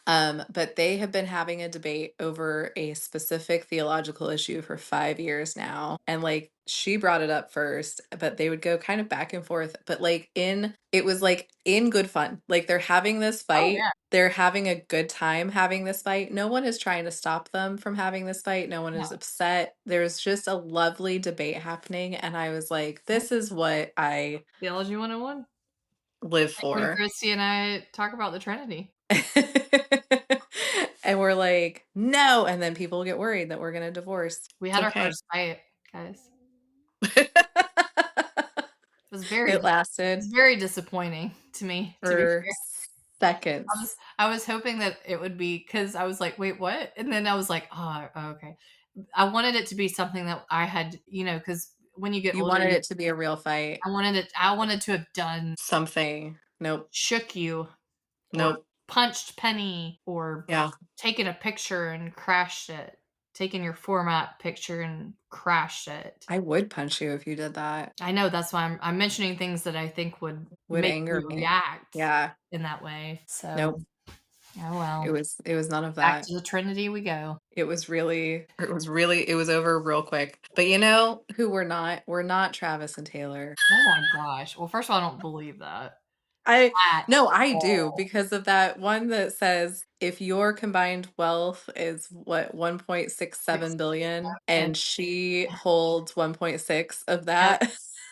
But they have been having a debate over a specific theological issue for 5 years now. And like she brought it up first, but they would go kind of back and forth. But it was like in good fun. Like they're having this Oh, fight. yeah. They're having a good time having this fight. No one is trying to stop them from having this fight. No one No. is upset. There's just a lovely debate happening. And I was like, this is what I Theology 101. live Like when for. Christy and I talk about the Trinity. And we're like, "No," and then people get worried that we're gonna divorce. We It's had our okay. first fight, guys. It was It lasted very disappointing to me, to be for fair. seconds. I was hoping that it would be because I was like, "Wait, what?" And then I was like, "Oh, okay." I wanted it to be something that I had, because when you get You older, wanted you it to be a real fight. I wanted to have done Something. Nope. shook you or Nope. punched Penny or Yeah. taken a picture and crashed it, taken your format picture and crashed it. I would punch you if you did that. I know that's why I'm mentioning things that I think would Would make anger you me. react Yeah. in that way. Nope. So, oh well. It was none of Back that. to the Trinity we go. It was over real quick. But you know who we're not? We're not Travis and Taylor. Oh my gosh. Well, first of all, I don't believe that I at No, I do all. because of that one that says if your combined wealth is what 1.67 6 billion and and she holds 1.6 of yep, that,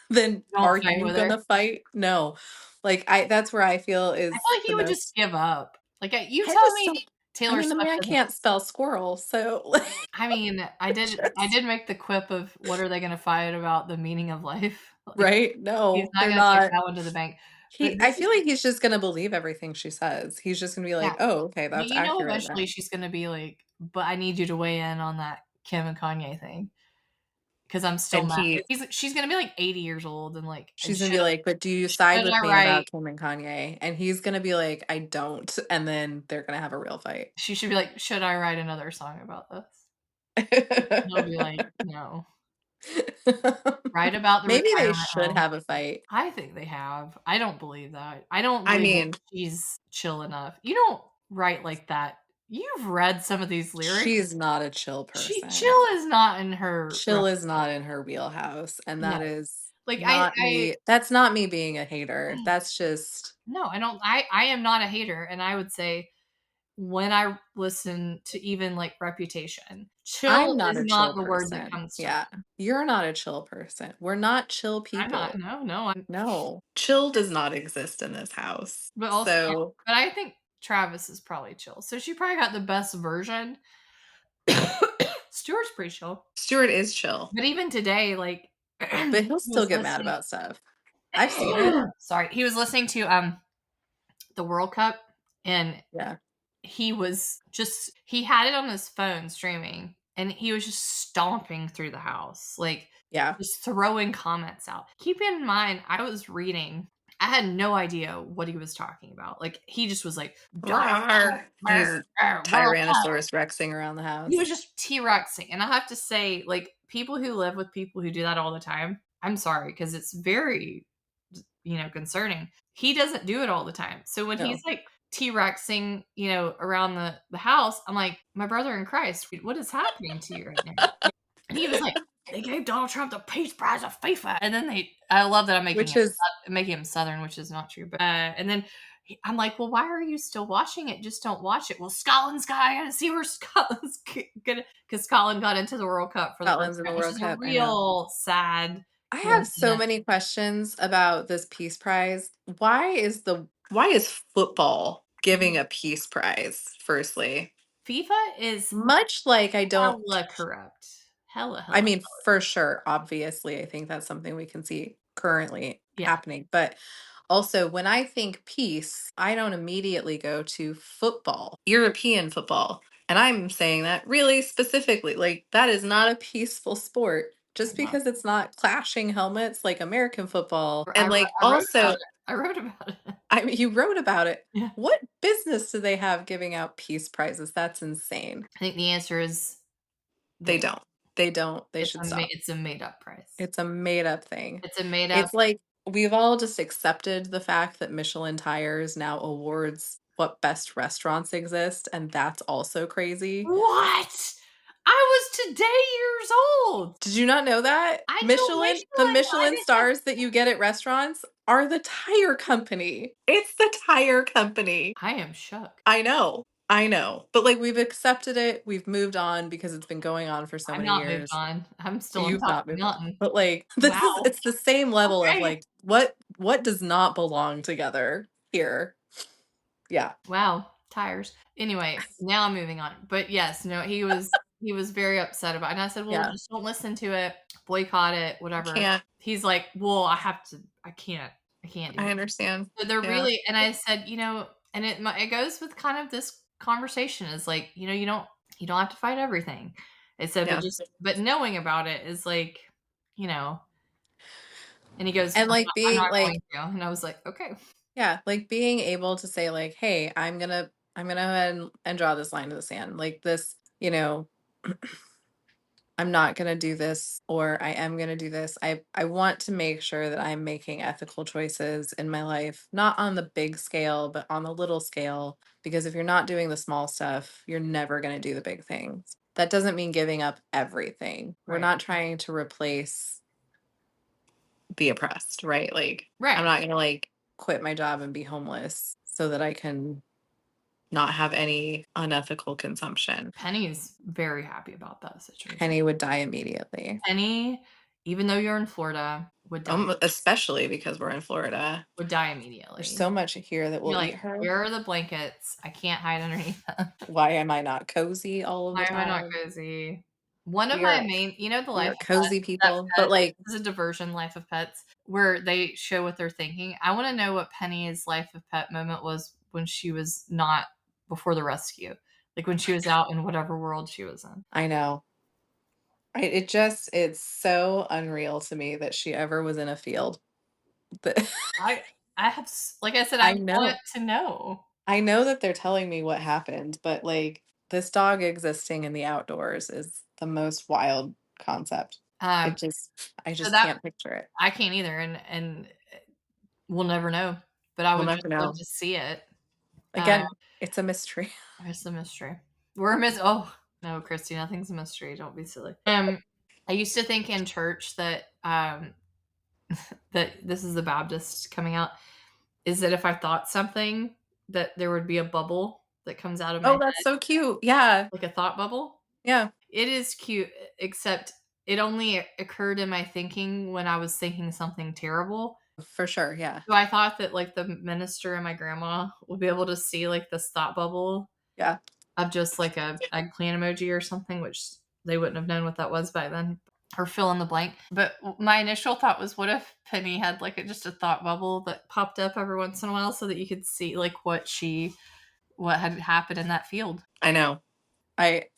then don't are fight you with her. gonna fight? No. Like I that's where I feel I is feel like the he would just most give up. Like, you I tell just me don't I Taylor mean the Swift man doesn't. can't spell squirrel, so I mean, I just did make the quip of what are they gonna fight about the meaning of life? Like, right? he's No, not they're gonna take not. that one to the bank. But I this is feel like he's just gonna believe everything she says. He's just gonna be yeah. like, "Oh, okay, But that's accurate eventually then." she's gonna be like, "But I need you to weigh in on that Kim and Kanye thing because 'cause I'm still And mad." he She's gonna be, like, 80 years old and, like, and She's gonna be like, "But do you side should with I me write about Kim and Kanye?" And he's gonna be like, "I don't," and then they're gonna have a real fight. she should be like, "Should I write another song about this?" He'll be like, "No. Write about the Maybe they retirement should home." have a fight. I think they have. I don't believe that. I don't I believe that mean, she's chill enough. You don't write like that. You've read some of these lyrics. she's not a chill She person. chill is not in her Chill is not in her wheelhouse, and no. that is Like, not me. That's not me being a hater. That's just no, I don't I am not a hater, and I would say when I listen to even, like, Reputation, chill I'm not is a chill not the word that person. comes to Yeah. You're not a chill person. We're not chill I'm not people. no, no, I'm No. Chill does not exist in this house. but also So but I think Travis is probably chill. So she probably got the best version. Stuart's pretty chill. Stuart is chill, But even today, like but he he'll still was get mad listening. about stuff. I've seen it. Sorry, he was listening to the World Cup, and Yeah. he had it on his phone streaming, and he was just stomping through the house, like Yeah. just throwing comments out. Keep in mind, I was reading. I had no idea what he was talking about. Like he just was like, Rawr. He's World Cup. Tyrannosaurus Rexing around the He house. was just T-Rexing. And I have to say, like, people who live with people who do that all the time, I'm sorry, because it's very, concerning. He doesn't do it all the time. So when he's No. like T-Rexing, around the house, I'm like, my brother in Christ, what is happening to you right now? And he was like, they gave Donald Trump the Peace Prize of FIFA. And then I love that I'm Which is making him Southern, which is not true. But, and then I'm like, well, why are you still watching it? Just don't watch it. Well, Scotland's got, I gotta see where Scotland's gonna, because Scotland got into the World Cup for the first Scotland's in the time, which World is a Cup. I know. real sad I have so coincidence. many questions about this Peace Prize. Why is football giving a Peace Prize, firstly? FIFA is Much like I don't hella corrupt. Hella, I hella. mean, for sure, obviously, I think that's something we can see currently Yeah. happening. But also, when I think peace, I don't immediately go to football, European football. And I'm saying that really specifically. Like, that is not a peaceful sport I just know. because it's not clashing helmets like American football. I, And, like, I wrote about also, it. I wrote about it. I mean, you wrote about it. Yeah. What business do they have giving out peace prizes? That's insane. I think the answer is They they don't. They don't. They should stop. it's a made up price. It's a made up thing. It's a made up. It's like we've all just accepted the fact that Michelin Tires now awards what best restaurants exist, and that's also crazy. What? I was today years old. Did you not know that? I know The Michelin. I Michelin didn't know. stars that you get at restaurants are the tire company. It's the tire company. I am shook. I know. I know. But like we've accepted it, we've moved on because it's been going on for so I'm many not moved years. on. I'm still on You've top not of the moved on. mountain. But, like, Wow. it's the same level of, Okay. like, what does not belong together here? Yeah. Wow. Tires. Anyway, now I'm moving on. But yes, no, he was very upset about it. And I said, well, Yeah. just don't listen to it, boycott it, I whatever. can't. He's like, well, I can't do I it. understand. So they're Yeah. really, and I said, and it goes with kind of this conversation is like, you don't have to fight everything. I said, Yeah. but knowing about it is like, you know, and he goes, And, like, I'm being not like going to. And I was like, okay, yeah, like, being able to say, like, "Hey, I'm gonna go ahead and draw this line in the sand." Like, this, I'm not going to do this or I am going to do this. I want to make sure that I'm making ethical choices in my life, not on the big scale, but on the little scale because if you're not doing the small stuff, you're never going to do the big things. That doesn't mean giving up everything. We're right, not trying to replace be oppressed, right? Like I'm right. not going to like quit my job and be homeless so that I can not have any unethical consumption. Penny's very happy about that situation. Penny would die immediately. Penny, even though you're in Florida, Especially because we're in Florida. would die There's immediately. so much here that will You're like, eat her. here are the blankets. I can't hide underneath them. Why am I not cozy all of Why the am I not time? cozy? One of We my are main, the we Life are of Pets, cozy that people, but pet like is a diversion, Life of Pets, where they show what they're thinking. I want to know what Penny's Life of Pet moment was when she was not before the rescue, like when she was out in whatever world she was in. I know. It's so unreal to me that she ever was in a field. But I have, like I said, I I want know. to know. I know that they're telling me what happened, but like this dog existing in the outdoors is the most wild concept. Um, I so just that can't picture it. I can't either, and we'll never know. But I We'll would never just love know. to see it. Uh, Again, it's a mystery. it's a mystery. We're a Oh no, Christy, nothing's a mystery. Don't be silly. I used to think in church that that this is the Baptist coming out is that if I thought something that there would be a bubble that comes out of my Oh, head, that's so cute. Yeah. like a thought bubble. Yeah. It is cute, except it only occurred in my thinking when I was thinking something terrible. For sure, yeah. So I thought that, like, the minister and my grandma would be able to see, like, this thought bubble Yeah. of just, like, a eggplant emoji or something, which they wouldn't have known what that was by then, or fill in the blank. But my initial thought was, what if Penny had, like, just a thought bubble that popped up every once in a while so that you could see, like, what had happened in that field? I know. It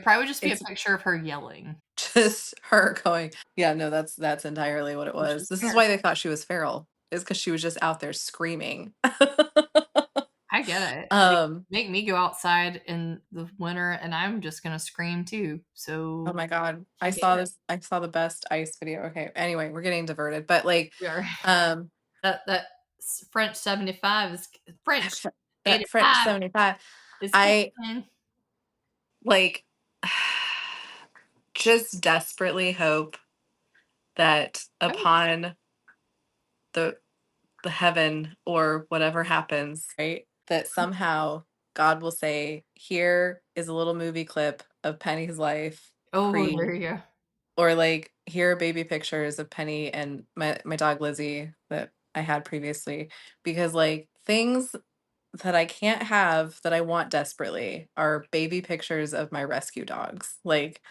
probably would just be a It's picture of her yelling. just her going, yeah, no, that's entirely what it Well, was. she's This is scared. why they thought she was feral, is because she was just out there screaming. I get it. Um, Make me go outside in the winter, and I'm just gonna scream too, oh so my God. I get it. I saw the best ice video. Okay, anyway, we're getting diverted, but, like, We are um, that French 75 is French that French 85 75, is I, kicking. like, just desperately hope that Oh, upon the heaven or whatever happens, right? That somehow God will say, "Here is a little movie clip of Penny's life oh, pre," there you go. or like, "Here are baby pictures of Penny and my dog Lizzie that I had previously," because like things that I can't have that I want desperately are baby pictures of my rescue dogs. Like,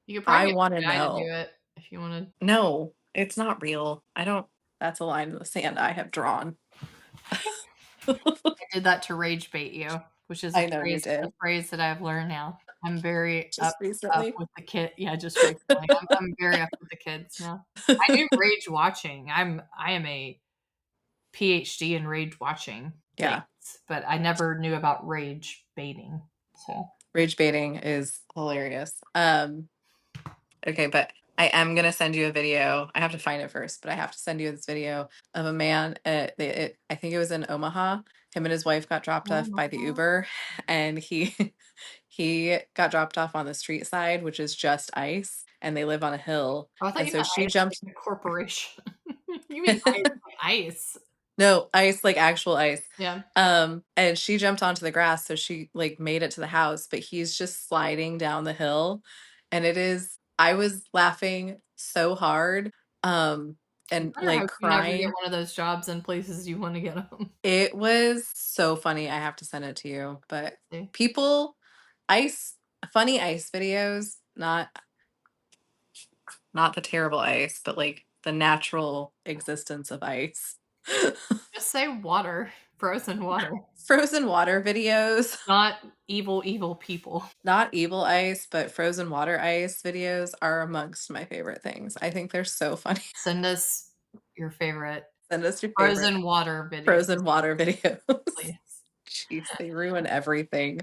You could I probably get want to your guy to do know. it if you wanted. No, it's not real. I don't. That's a line in the sand I have drawn. I did that to rage bait you, which is I know you a did. phrase that I've learned now. I'm very Just up recently. with the kid yeah, just recently. I'm very up with the kids now. I do rage watching. I am a PhD in rage watching things, Yeah, but I never knew about rage baiting. So rage baiting is hilarious. Okay, but I am gonna send you a video. I have to find it first, but I have to send you this video of a man. I think it was in Omaha. Him and his wife got dropped oh off my by the god. Uber, and he got dropped off on the street side, which is just ice, and they live on a hill. Oh, I thought And you so meant she ice like jumped. a corporation. You mean ice like ice. No, ice, like actual ice. Yeah. And she jumped onto the grass, so she like made it to the house, but he's just sliding down the hill. And I was laughing so hard, You and better like hope you never get crying. one of those jobs in places you wanna get them. It was so funny. I have to send it to you. But See? people, ice, funny ice videos, not the terrible ice, but like the natural existence of ice. Just say water, frozen water, Frozen water videos. not evil, evil people. Not evil ice, but frozen water ice videos are amongst my favorite things. I think they're so funny. Send us your favorite Send us your favorite frozen water videos, frozen water videos. please. Jeez, they ruin everything.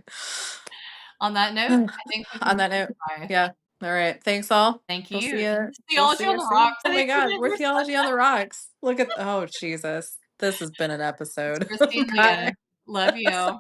On that note, I think we can On that say note, goodbye. yeah. All right. Thanks all. Thank We'll see you. you. We'll Theology see on you the soon. rocks. Oh my Thank you, God, we're Andrew. theology on the rocks. Look at, oh Jesus. This has been an It's episode. Christy and Leah. Bye. Love you.